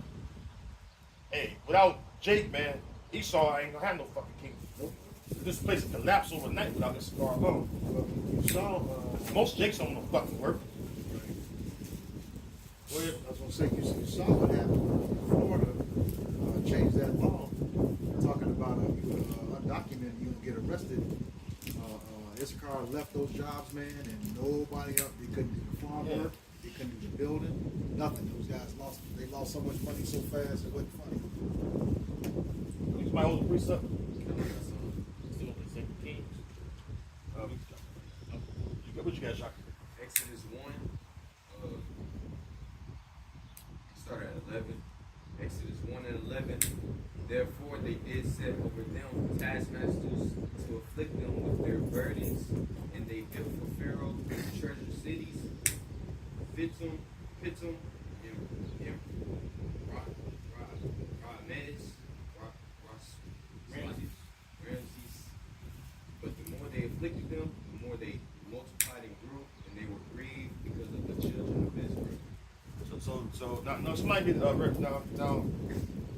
Hey, without Jake, man, Esau ain't gonna have no fucking kingdom. Nope. This place will collapse overnight without this cigar alone. Well, you saw, Most Jakes don't know fucking work. I was gonna say, you saw what happened in Florida, changed that law, talking about undocumented, you would get arrested. Issachar left those jobs, man, and nobody else, they couldn't do the farm work, they couldn't do the building, nothing. Those guys lost so much money so fast, it wasn't funny. My old precept. What you got, Jacques? Exodus 1, start at 11. Exodus 1 and 11. Therefore they did set over them taskmasters to afflict them with their burdens, and they built for Pharaoh treasure cities, Pithom, Ramses. But the more they afflicted them, the more they multiplied and grew, and they were grieved because of the children of Israel. So now somebody get now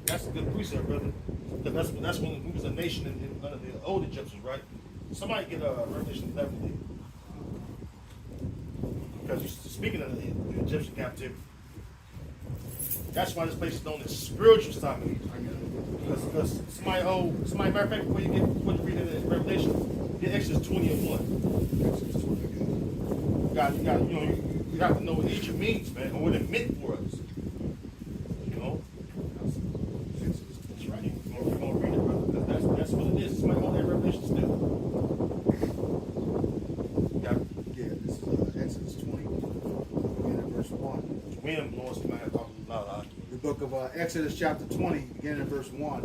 that's a good precept, brother. That's when we was a nation in under the old Egyptians, right? Somebody get Revelation 11. Because you're speaking of the Egyptian captivity. That's why this place is known as spiritual Stockton. Because somebody matter of fact, before you read it in Revelation, get Exodus 20 and 1. You have to know what Egypt means, man, or what it meant for us. You know? That's right. We're gonna read it, brother. That's what it is. Somebody hold that Revelation still. This is Exodus 20, beginning at verse 1. Wind blowing, somebody have to talk loud. The book of Exodus chapter 20, beginning at verse 1.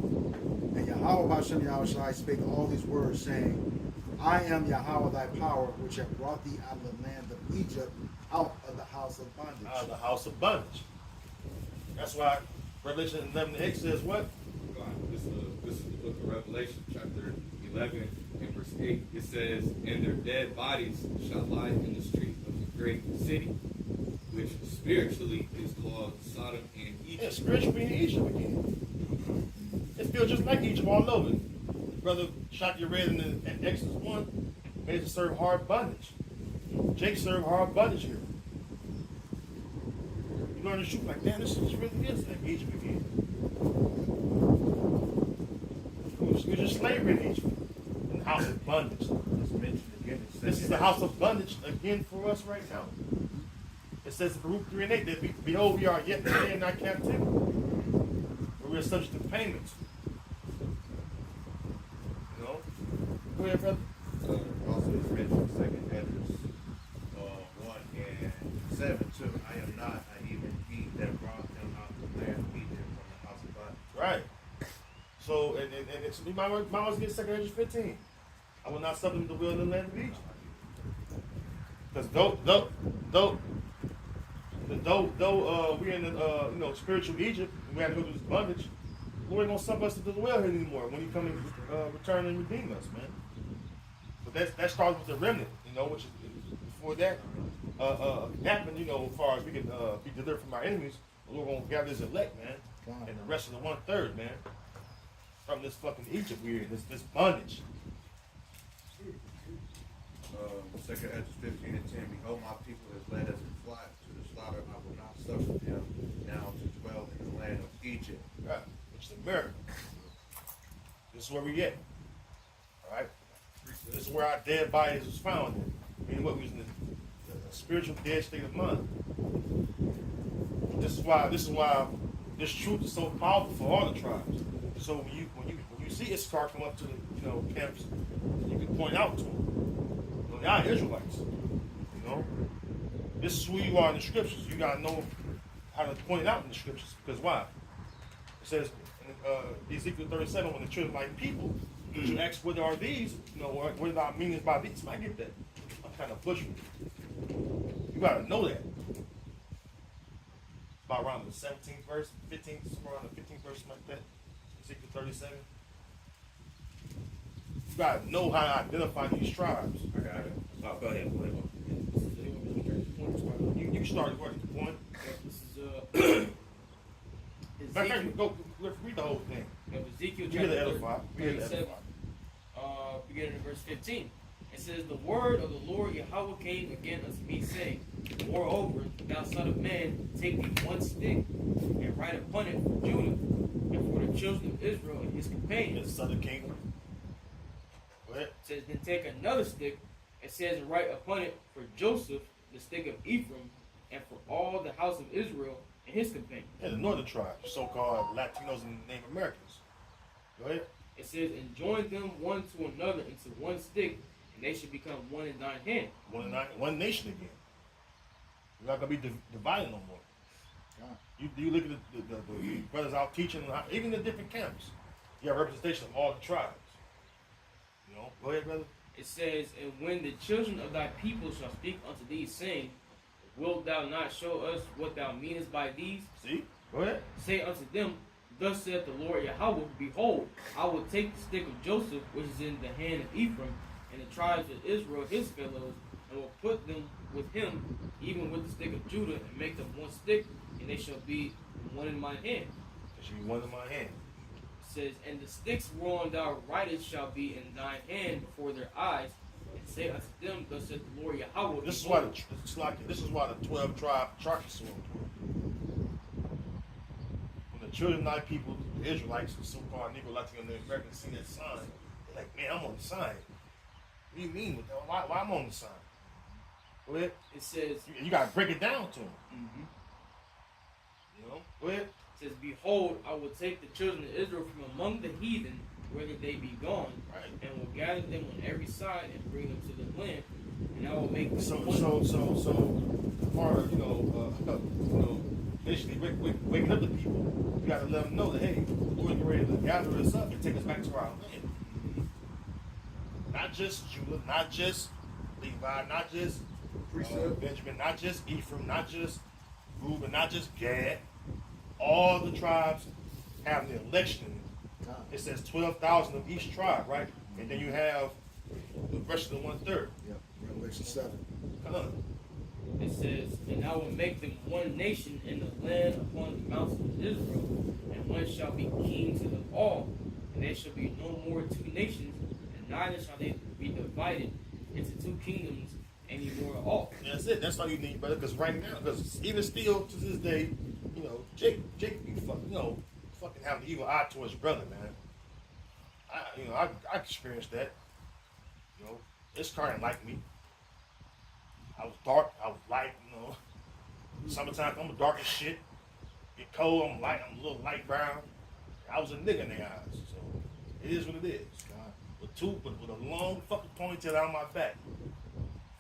And Yahweh Hashem Yahushai spake all these words, saying, I am Yahweh thy power, which have brought thee out of the land of Egypt, out of the house of bondage. Out of the house of bondage. That's why Revelation 11:8 says what? This is the book of Revelation, chapter 11 and verse 8. It says, and their dead bodies shall lie in the street of the great city, which spiritually is called Sodom and Egypt. Yeah, spiritually in Egypt again. It feels just like Egypt all over. Brother Shot, you read in Exodus 1, made to serve hard bondage. Jake served hard bondage here. You learn to shoot like, damn, this really is like Egypt again. It was just slavery in Egypt. And the house of bondage. It's mentioned again. This is the house of bondage again for us right now. It says in Baruch 3 and 8 that behold, we are yet today in our captivity, where we are subject to payments. You know? Go ahead, brother. Also, it's mentioned second Ezra 1 and 7 too. I am not, I even he that brought them out of the land of Egypt from the house of bondage. Right. So, and it's, you might as well get 2 Ezra 15. I will not suffer them to will in the land of Egypt. Because though we're in the spiritual Egypt, and we have to go through this bondage, the Lord ain't gonna suffer us to dwell here anymore when He come and return and redeem us, man. But that starts with the remnant, which is before that happened, as far as we can be delivered from our enemies, the Lord gonna gather His elect, man, and the rest of the 1/3, man, from this fucking Egypt we're in, this bondage. 2 Ezra 15 and 10. Behold, my people is led as a flock to the slaughter. I will not suffer them now to dwell in the land of Egypt. Right, which is America. This is where we get. All right. This is where our dead bodies was found. Meaning what we was in the spiritual dead state of mind. This is why this truth is so powerful for all the tribes. So when you see Issachar come up to the camps, you can point out to them. They are Israelites. This is who you are in the scriptures. You gotta know how to point it out in the scriptures. Because why? It says in Ezekiel 37, when the children like people, you ask what are these, you know, what are our meanings by these? I get that. I'm kind of pushing. You gotta know that. About around the 17th verse, 15th, somewhere around the 15th verse, like that. Ezekiel 37. You gotta know how to identify these tribes. I got it. Oh, go ahead. You can start working the point. This is Ezekiel. Go read the whole thing. Ezekiel We get chapter edified. We get 37, beginning in verse 15. It says, the word of the Lord Yahweh came again unto me, saying, moreover, thou son of man, take thee one stick, and write upon it for Judah, and for the children of Israel and his companions. The southern kingdom. Go ahead. It says, then take another stick, it says, and write upon it for Joseph, the stick of Ephraim, and for all the house of Israel and his companions. Yeah, the northern tribes, so-called Latinos and Native Americans. Go ahead. It says, and join them one to another into one stick, and they should become one in thine hand. One nation again. You're not gonna be divided no more. You look at the brothers out teaching, even the different camps. You have representation of all the tribes. You know, go ahead, brother. It says, and when the children of thy people shall speak unto thee, saying, wilt thou not show us what thou meanest by these? See, go ahead. Say unto them, thus saith the Lord Yahweh, behold, I will take the stick of Joseph, which is in the hand of Ephraim, and the tribes of Israel his fellows, and will put them with him, even with the stick of Judah, and make them one stick, and they shall be one in my hand. They shall be one in my hand. It says, and the sticks whereon thou writest shall be in thine hand before their eyes, and say unto them, thus saith the Lord Yahweh. This is why the 12 tribes chart is so important. When the children of thy people, the Israelites, the so-called Negro, Latino, and Americans see that sign, they're like, man, I'm on the sign. What do you mean with that? Why I'm on the sign? Go ahead. It says, you gotta break it down to them. You know, go ahead. It says, behold, I will take the children of Israel from among the heathen, whether they be gone, and will gather them on every side and bring them to the land, and I will make them so part of basically waking up the people. You got to let them know that hey, we're getting ready to gather us up and take us back to our land. Not just Judah, not just Levi, not just Benjamin, not just Ephraim, not just Reuben, not just Gad. All the tribes have the election. It says 12,000 of each tribe, right? And then you have the rest of the 1/3. Yeah, Revelation 7. Come on. It says, and I will make them one nation in the land upon the mountains of Israel, and one shall be king to them all, and there shall be no more two nations, and neither shall they be divided into two kingdoms any more at all. Yeah, that's it. That's all you need, brother. Because right now, because even still to this day, you know, Jake, you fucking have an evil eye towards your brother, man. I experienced that. You know, this car didn't like me. I was dark, I was light, you know. Summertime, I'm dark as shit. Get cold, I'm light, I'm a little light brown. I was a nigga in their eyes, so it is what it is. With a long fucking ponytail down my back.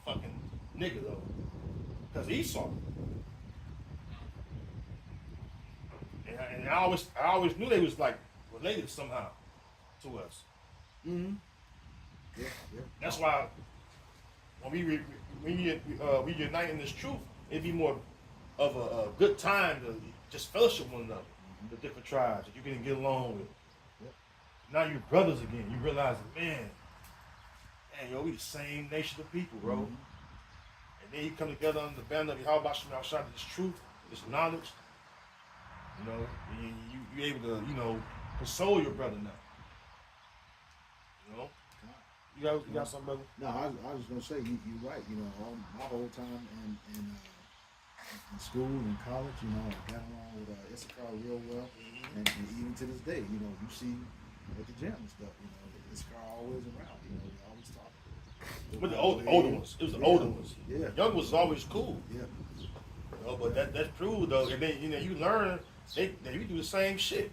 Fucking nigga though. Because Esau. And I always knew they was like related somehow to us. Mm-hmm. Yeah. That's why when we unite in this truth, it'd be more of a good time to just fellowship one another, the different tribes that you can get along with. Yep. Now you're brothers again. You realize, man, yo, we the same nation of people, bro. And then you come together under the banner of Yahweh Shem Shai, this truth, this knowledge. You know, you're able to, console your brother now. You know? You got something, brother? No, I was just gonna say you're right. You know, my whole time in school and college, I got along with Issachar real well, and even to this day, you see at the gym and stuff. Issachar always around. We always talk. But the older ones, it was the older ones. Yeah, young was always cool. Yeah. But that's proved though, and then you learn they do the same shit.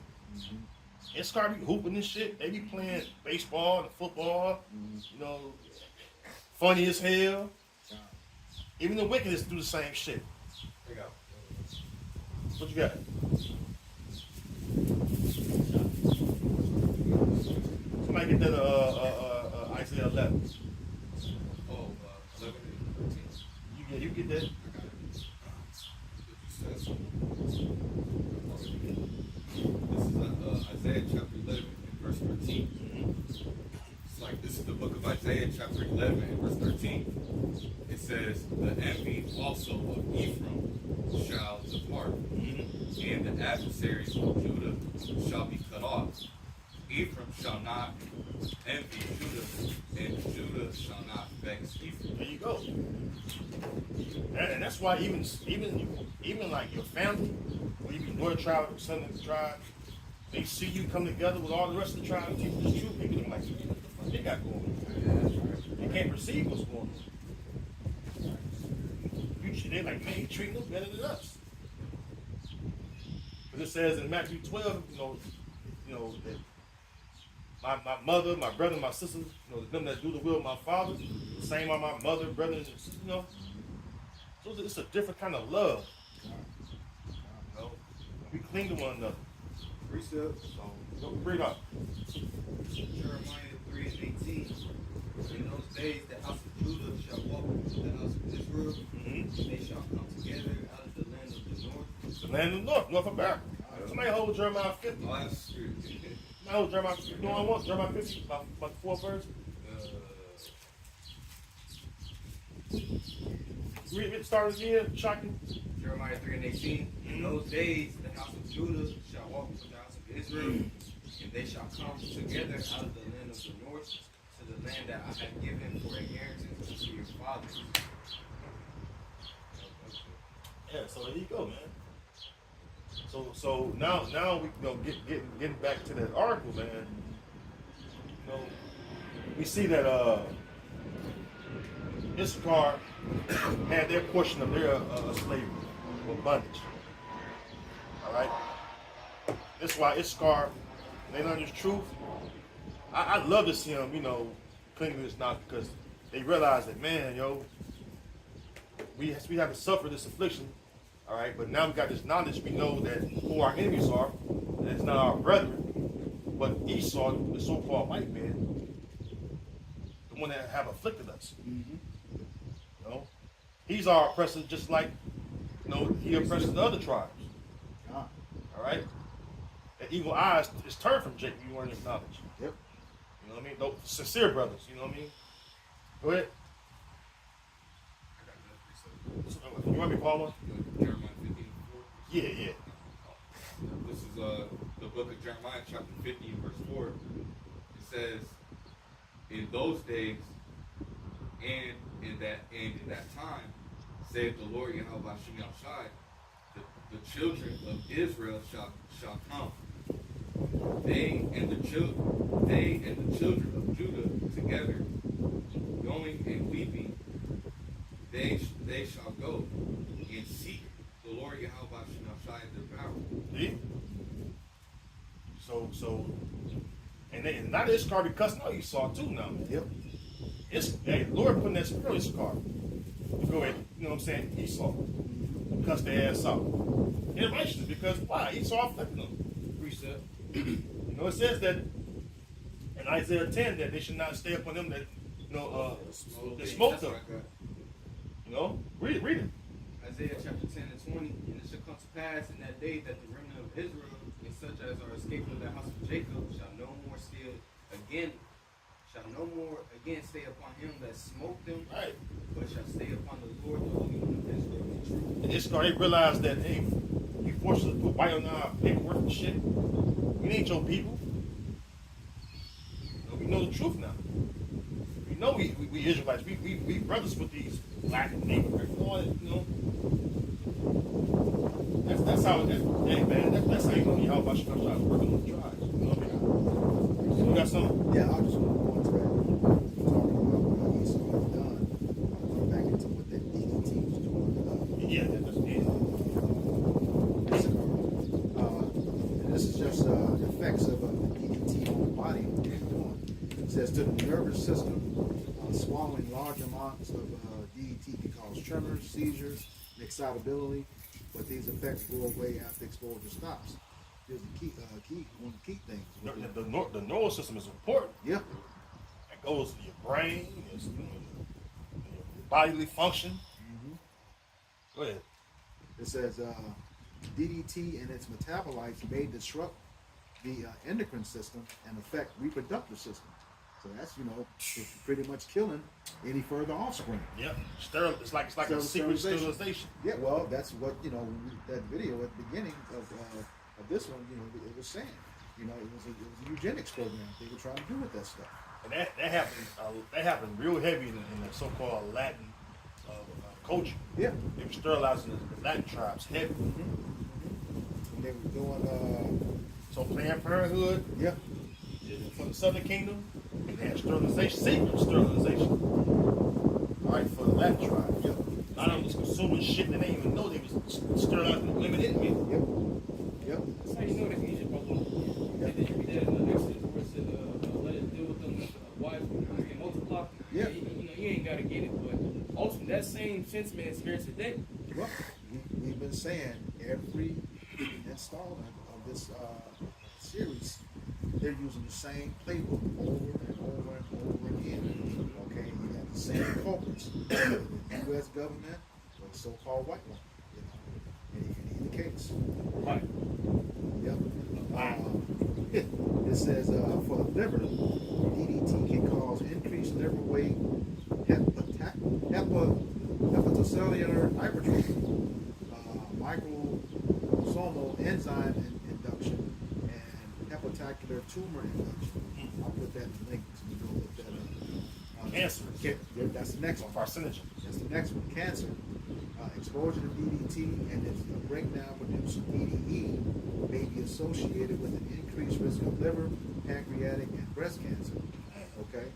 Issachar be hooping and shit. They be playing baseball and football. Funny as hell. Even the wickedest do the same shit. What you got? Somebody get that Isaiah 11. Oh, 11 and 13. You get that? I got it. What you said. This is Isaiah chapter 11 and verse 13. It's like, this is the book of Isaiah chapter 11 and verse 13. It says, the envy also of Ephraim shall depart, and the adversaries of Judah shall be cut off. Ephraim shall not envy Judah, and Judah shall not vex Ephraim. There you go. And that's why even like your family, or even your tribe, son of the tribe, they see you come together with all the rest of the tribe, teach this truth, people are like, what the fuck they got going on? They can't perceive what's going on. They're like, man, you treating them better than us. But it says in Matthew 12, you know that my mother, my brother, my sisters, them that do the will of my Father, the same are my mother, brothers, and sisters, So it's a different kind of love. We cling to one another. Precept. So bring it up. Jeremiah 3 and 18. In those days, the house of Judah shall walk with the house of Israel, and they shall come together out of the land of the north. The land of the north, North America. Somebody hold Jeremiah 50. Oh, that's true. Somebody hold Jeremiah 50. You know what I want? Jeremiah 50, about the fourth verse. Read it, start again, shocking. Jeremiah 3 and 18. In those days, the house of Judah shall walk with the house of Israel, and they shall come together out of the land of the north, to the land that I have given for inheritance to your fathers. Yeah, so there you go, man. So now we getting back to that article, man. We see that Issachar had their portion of their slavery or bondage. All right. That's why Issachar, they learn this truth. I love to see them, clinging to this knowledge, because they realize that, man, we have to suffer this affliction, all right? But now we got this knowledge. We know that who our enemies are, and it's not our brethren, but Esau, the so-called white man, the one that have afflicted us. He's our oppressor, just like he oppresses the other tribes. All right. That evil eye is turned from Jacob. You learn this knowledge. Yep. You know what I mean? Those sincere brothers, you know what I mean? Go ahead. You want me to call one? Jeremiah 15 and 4. Yeah. This is the book of Jeremiah, chapter 50, verse 4. It says, in those days and in that time, saith the Lord Yahweh Shem Shai, the children of Israel shall come. They and the children of Judah together, going and weeping, they shall go and seek the Lord Yahweh Shem Shai their power. See? So, and not Issachar be cussing out Esau too now. Yep. Hey, the Lord putting that spirit on Issachar. Go ahead, you know what I'm saying? Esau. Cuss their ass out. And righteous, because why? Esau afflicted them. Precept. It says that in Isaiah 10 that they should not stay upon them that that smote them. Read it. Isaiah chapter 10 and 20. And it shall come to pass in that day that the remnant of Israel, and such as are escaped of the house of Jacob, shall no more stay upon him that smote them, right, but shall stay upon the Lord, the Holy One of Israel, in truth. And Issachar, they realized that, hey, you forced us to put white on our paperwork and shit. We ain't your people. We know the truth now. We know we Israelites. We brothers with these black and native. That's how. Hey man, that's how you know y'all about to start working on the tribes. You know what I mean? So you got something? Yeah, I just want to go into that. Talking about what Esau has done. Going back into what that DDT was doing. Yeah, that's it. And this is just effects of the DDT on the body and what they're doing. It says to the nervous system, swallowing large amounts of DDT can cause tremors, seizures, and excitability, but these effects go away after exposure stops. Here's the one of the key things. The neural system is important. Yeah. It goes to your brain, your bodily function. Go ahead. It says DDT and its metabolites may disrupt the endocrine system and affect reproductive system. So that's, it's pretty much killing any further offspring. Yep. It's like a secret sterilization. Yeah, well, that's what, that video at the beginning of this one, it was saying. It was a eugenics program they were trying to do with that stuff. And that happened real heavy in the so-called Latin culture. Yeah. They were sterilizing the Latin tribes heavy. And they were doing so Planned Parenthood. Yeah. For the Southern Kingdom, they had sterilization, secret sterilization. All right, for the Latin tribe. Yep. A lot of them was consuming shit that they didn't even know they was sterilizing the women in men. Yep. That's how you know that Egypt was one. Did you read that in the Exodus where it said, let it deal with them with wives and multiply? Yeah. You ain't got to get it, but ultimately that same sentiment is here today. Well, we've been saying every installment of this series, they're using the same playbook over and over and over again. Okay, you have the same culprits, the U.S. government or the so-called white one. In either case. Right. Yep. It says for the liver, DDT can cause increased liver weight, hepatocellular hypertrophy, microsomal enzyme induction, and hepatocellular tumor induction. I'll put that in the link so you can look that up. Cancer. That's the next one. Carcinogen. That's the next one. Cancer. Exposure to DDT and its breakdown producing DDE may be associated with an increased risk of liver, pancreatic, and breast cancer. Okay.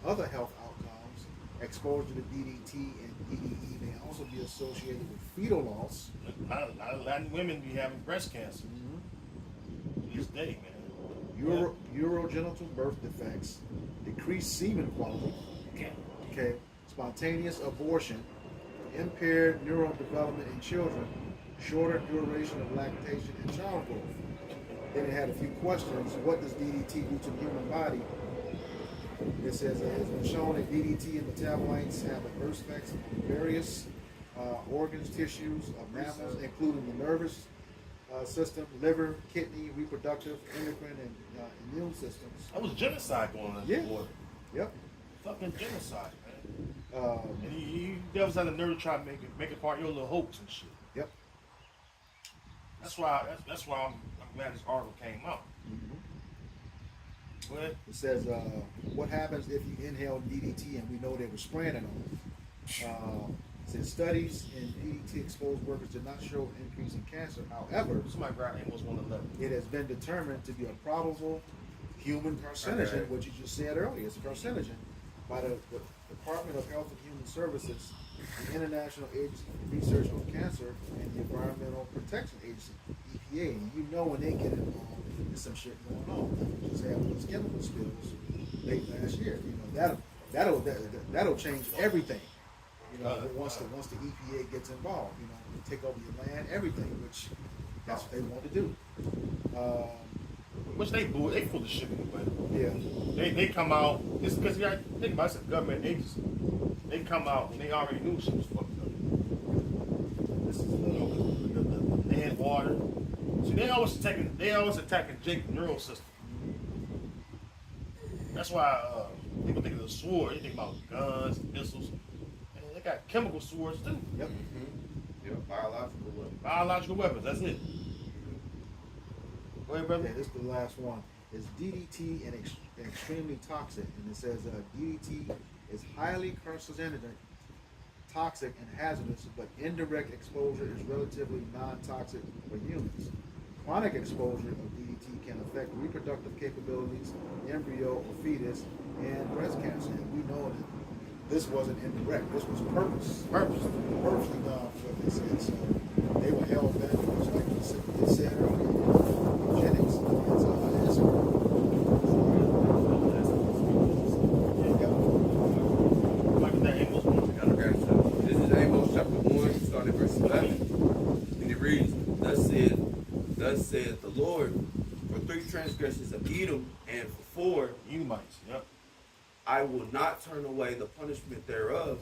Other health outcomes, exposure to DDT and DDE may also be associated with fetal loss. A lot of Latin women be having breast cancer. This day, man. Urogenital birth defects, decreased semen quality, okay, spontaneous abortion, impaired neural development in children, shorter duration of lactation and child growth. Then it had a few questions. What does DDT do to the human body? It says it has been shown that DDT and metabolites have adverse effects on various organs, tissues of mammals, including the nervous system, liver, kidney, reproductive, endocrine, and immune systems. That was genocide going on in the border. Yep. Fucking genocide, man. And you devils had the nerve to try to make it part of your little hoax and shit. Yep. That's why I'm glad this article came out. Go ahead. It says, what happens if you inhale DDT, and we know they were spraying it on. It says studies in DDT exposed workers did not show an increase in cancer. However, it has been determined to be a probable human carcinogen, which you just said earlier. It's a carcinogen by the Department of Health and Human Services, the International Agency for Research on Cancer, and the Environmental Protection Agency, EPA. And you know when they get involved, there's some shit going on. We just had those chemical spills late last year. That'll change everything. Once the EPA gets involved, take over your land, everything, which that's what they want to do. Which they full of shit anyway. Yeah. They come out. It's because you got to think about it, it's a government agency. They come out and they already knew shit was fucked up. This is the land, water. See, they always attacking Jake's neural system. That's why people think of the sword. They think about guns, pistols. They got chemical swords too. Yep. Yep. Biological weapons. Biological weapons. That's it. Go ahead, brother. Yeah, this is the last one. Is DDT and extremely toxic? And it says DDT is highly carcinogenic, toxic, and hazardous, but indirect exposure is relatively non-toxic for humans. Chronic exposure of DDT can affect reproductive capabilities, embryo or fetus, and breast cancer. And we know that this wasn't indirect. This was purposely done for this. And so they were held back, just like you said earlier. Eugenics. Like that English one together. says, the Lord, for 3 transgressions of Edom, and for 4 Edomites, yep. I will not turn away the punishment thereof,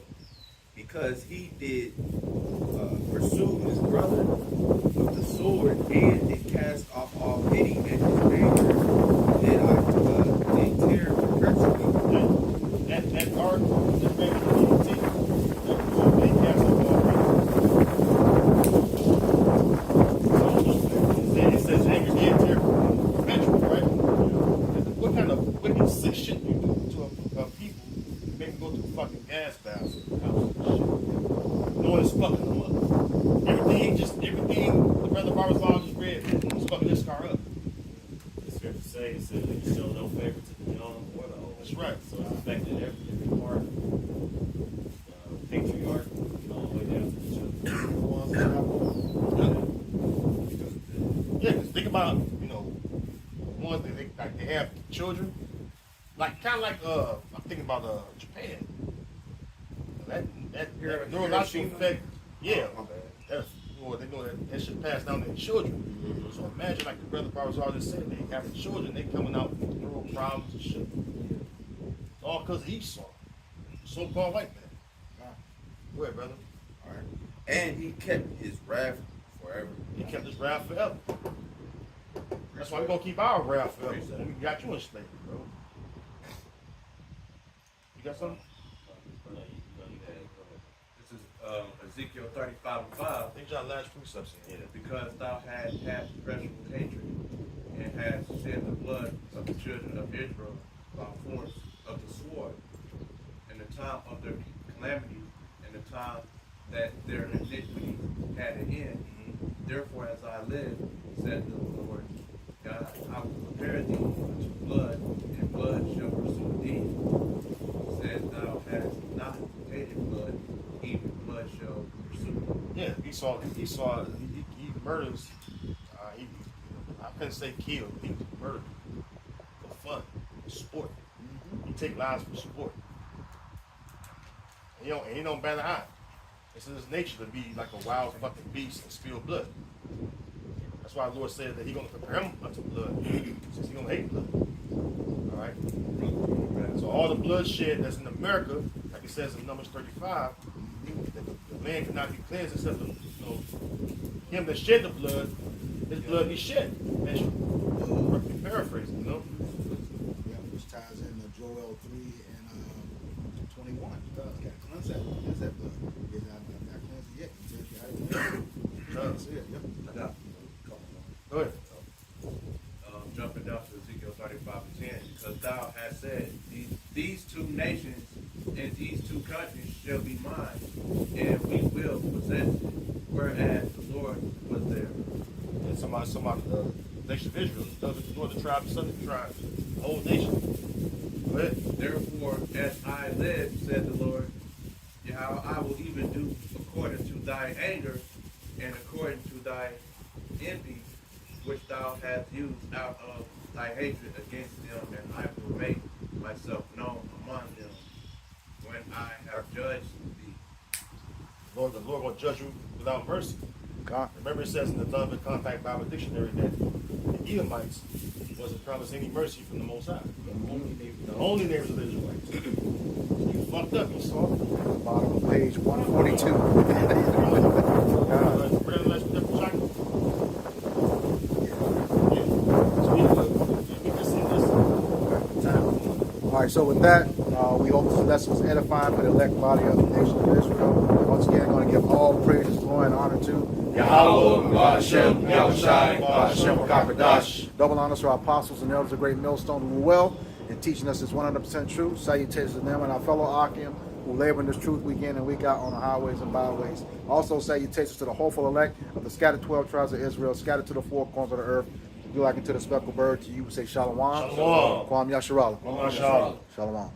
because he did pursue his brother with the sword, and did cast off all pity, and his anger did tear perpetually. That ark, that baby they cast off all pity. It says anger did tear perpetually, right? What kind of wicked sick shit you do to a people to make them go through fucking gas baths and knowing it's fucking them up. Everything the brother Barbazal just read is fucking this car up. It's fair to say, it said that you show no favor to the young or the old. That's right. So it's affected every part, patriarch, all the way down to the children. Yeah, because think about, ones that they have children, like kind of like I'm thinking about Japan. That neurological effect, yeah. That's they know that should pass down to their children. So imagine like the brother Barbazal just said, they having children, they coming out with neural problems and shit. It's all because of Esau, so-called white man. Go ahead, brother. All right. And he kept his wrath forever. He kept his wrath forever. That's why we're gonna keep our wrath forever. We got you in slavery, bro. You got something? This is Ezekiel 35:5. These are last precepts here. Because thou hast had perpetual hatred, and hast shed the blood of the children of Israel by force of the sword, in the time of their calamity, in the time that their iniquity had an end. Therefore, as I live, said the Lord God, I will prepare thee unto blood, and blood shall pursue thee. Said thou hast not hated blood, even blood shall pursue thee. Yeah, Esau, he murders. I couldn't say kill. He murdered for fun, for sport. He take lives for sport. And he don't bat an eye. It's in his nature to be like a wild fucking beast and spill blood. That's why the Lord said that He's going to prepare him unto blood, since He's going to hate blood. All right. So all the bloodshed that's in America, like it says in Numbers 35, the land cannot be cleansed except him that shed the blood, his blood be shed. That's paraphrasing, Yeah, which ties in to Joel 3 and 21. You got to cleanse that blood. It's not cleansed yet. You got to see it. Yep. Go ahead. Jumping down to Ezekiel 35:10, because thou hast said, these 2 nations and these 2 countries shall be mine, and we will possess it, whereas the Lord was there. And somebody the nation of Israel, the northern tribes, southern tribes, the whole nation. Go ahead. Therefore, as I live, said the Lord, I will even do according to thy anger and according to thy envy, which thou hast used out of thy hatred against them, and I will make myself known among them when I have judged thee. The Lord will judge you without mercy. God. Remember it says in the Donovan Compact Bible Dictionary that the Edomites wasn't promised any mercy from the Most High. The only neighbors of the Israelites. You fucked up, you saw it. Bottom of page 142. All right, so with that, we hope this lesson was edifying for the elect body of the nation of Israel. Once again, I'm going to give all praises, glory, and honor to Yahweh, Hashem, Yahushai, Hashem, Kakadash. Double honors to our apostles and elders of Great Millstone who were well in teaching us this 100% truth. Salutations to them and our fellow Akim who labor in this truth week in and week out on the highways and byways. Also salutations to the hopeful elect of the scattered 12 tribes of Israel, scattered to the 4 corners of the earth. If you like into the speckled bird, to you we say Shalom. Shalom. Kwam Yasharala. Shalom. Shalom.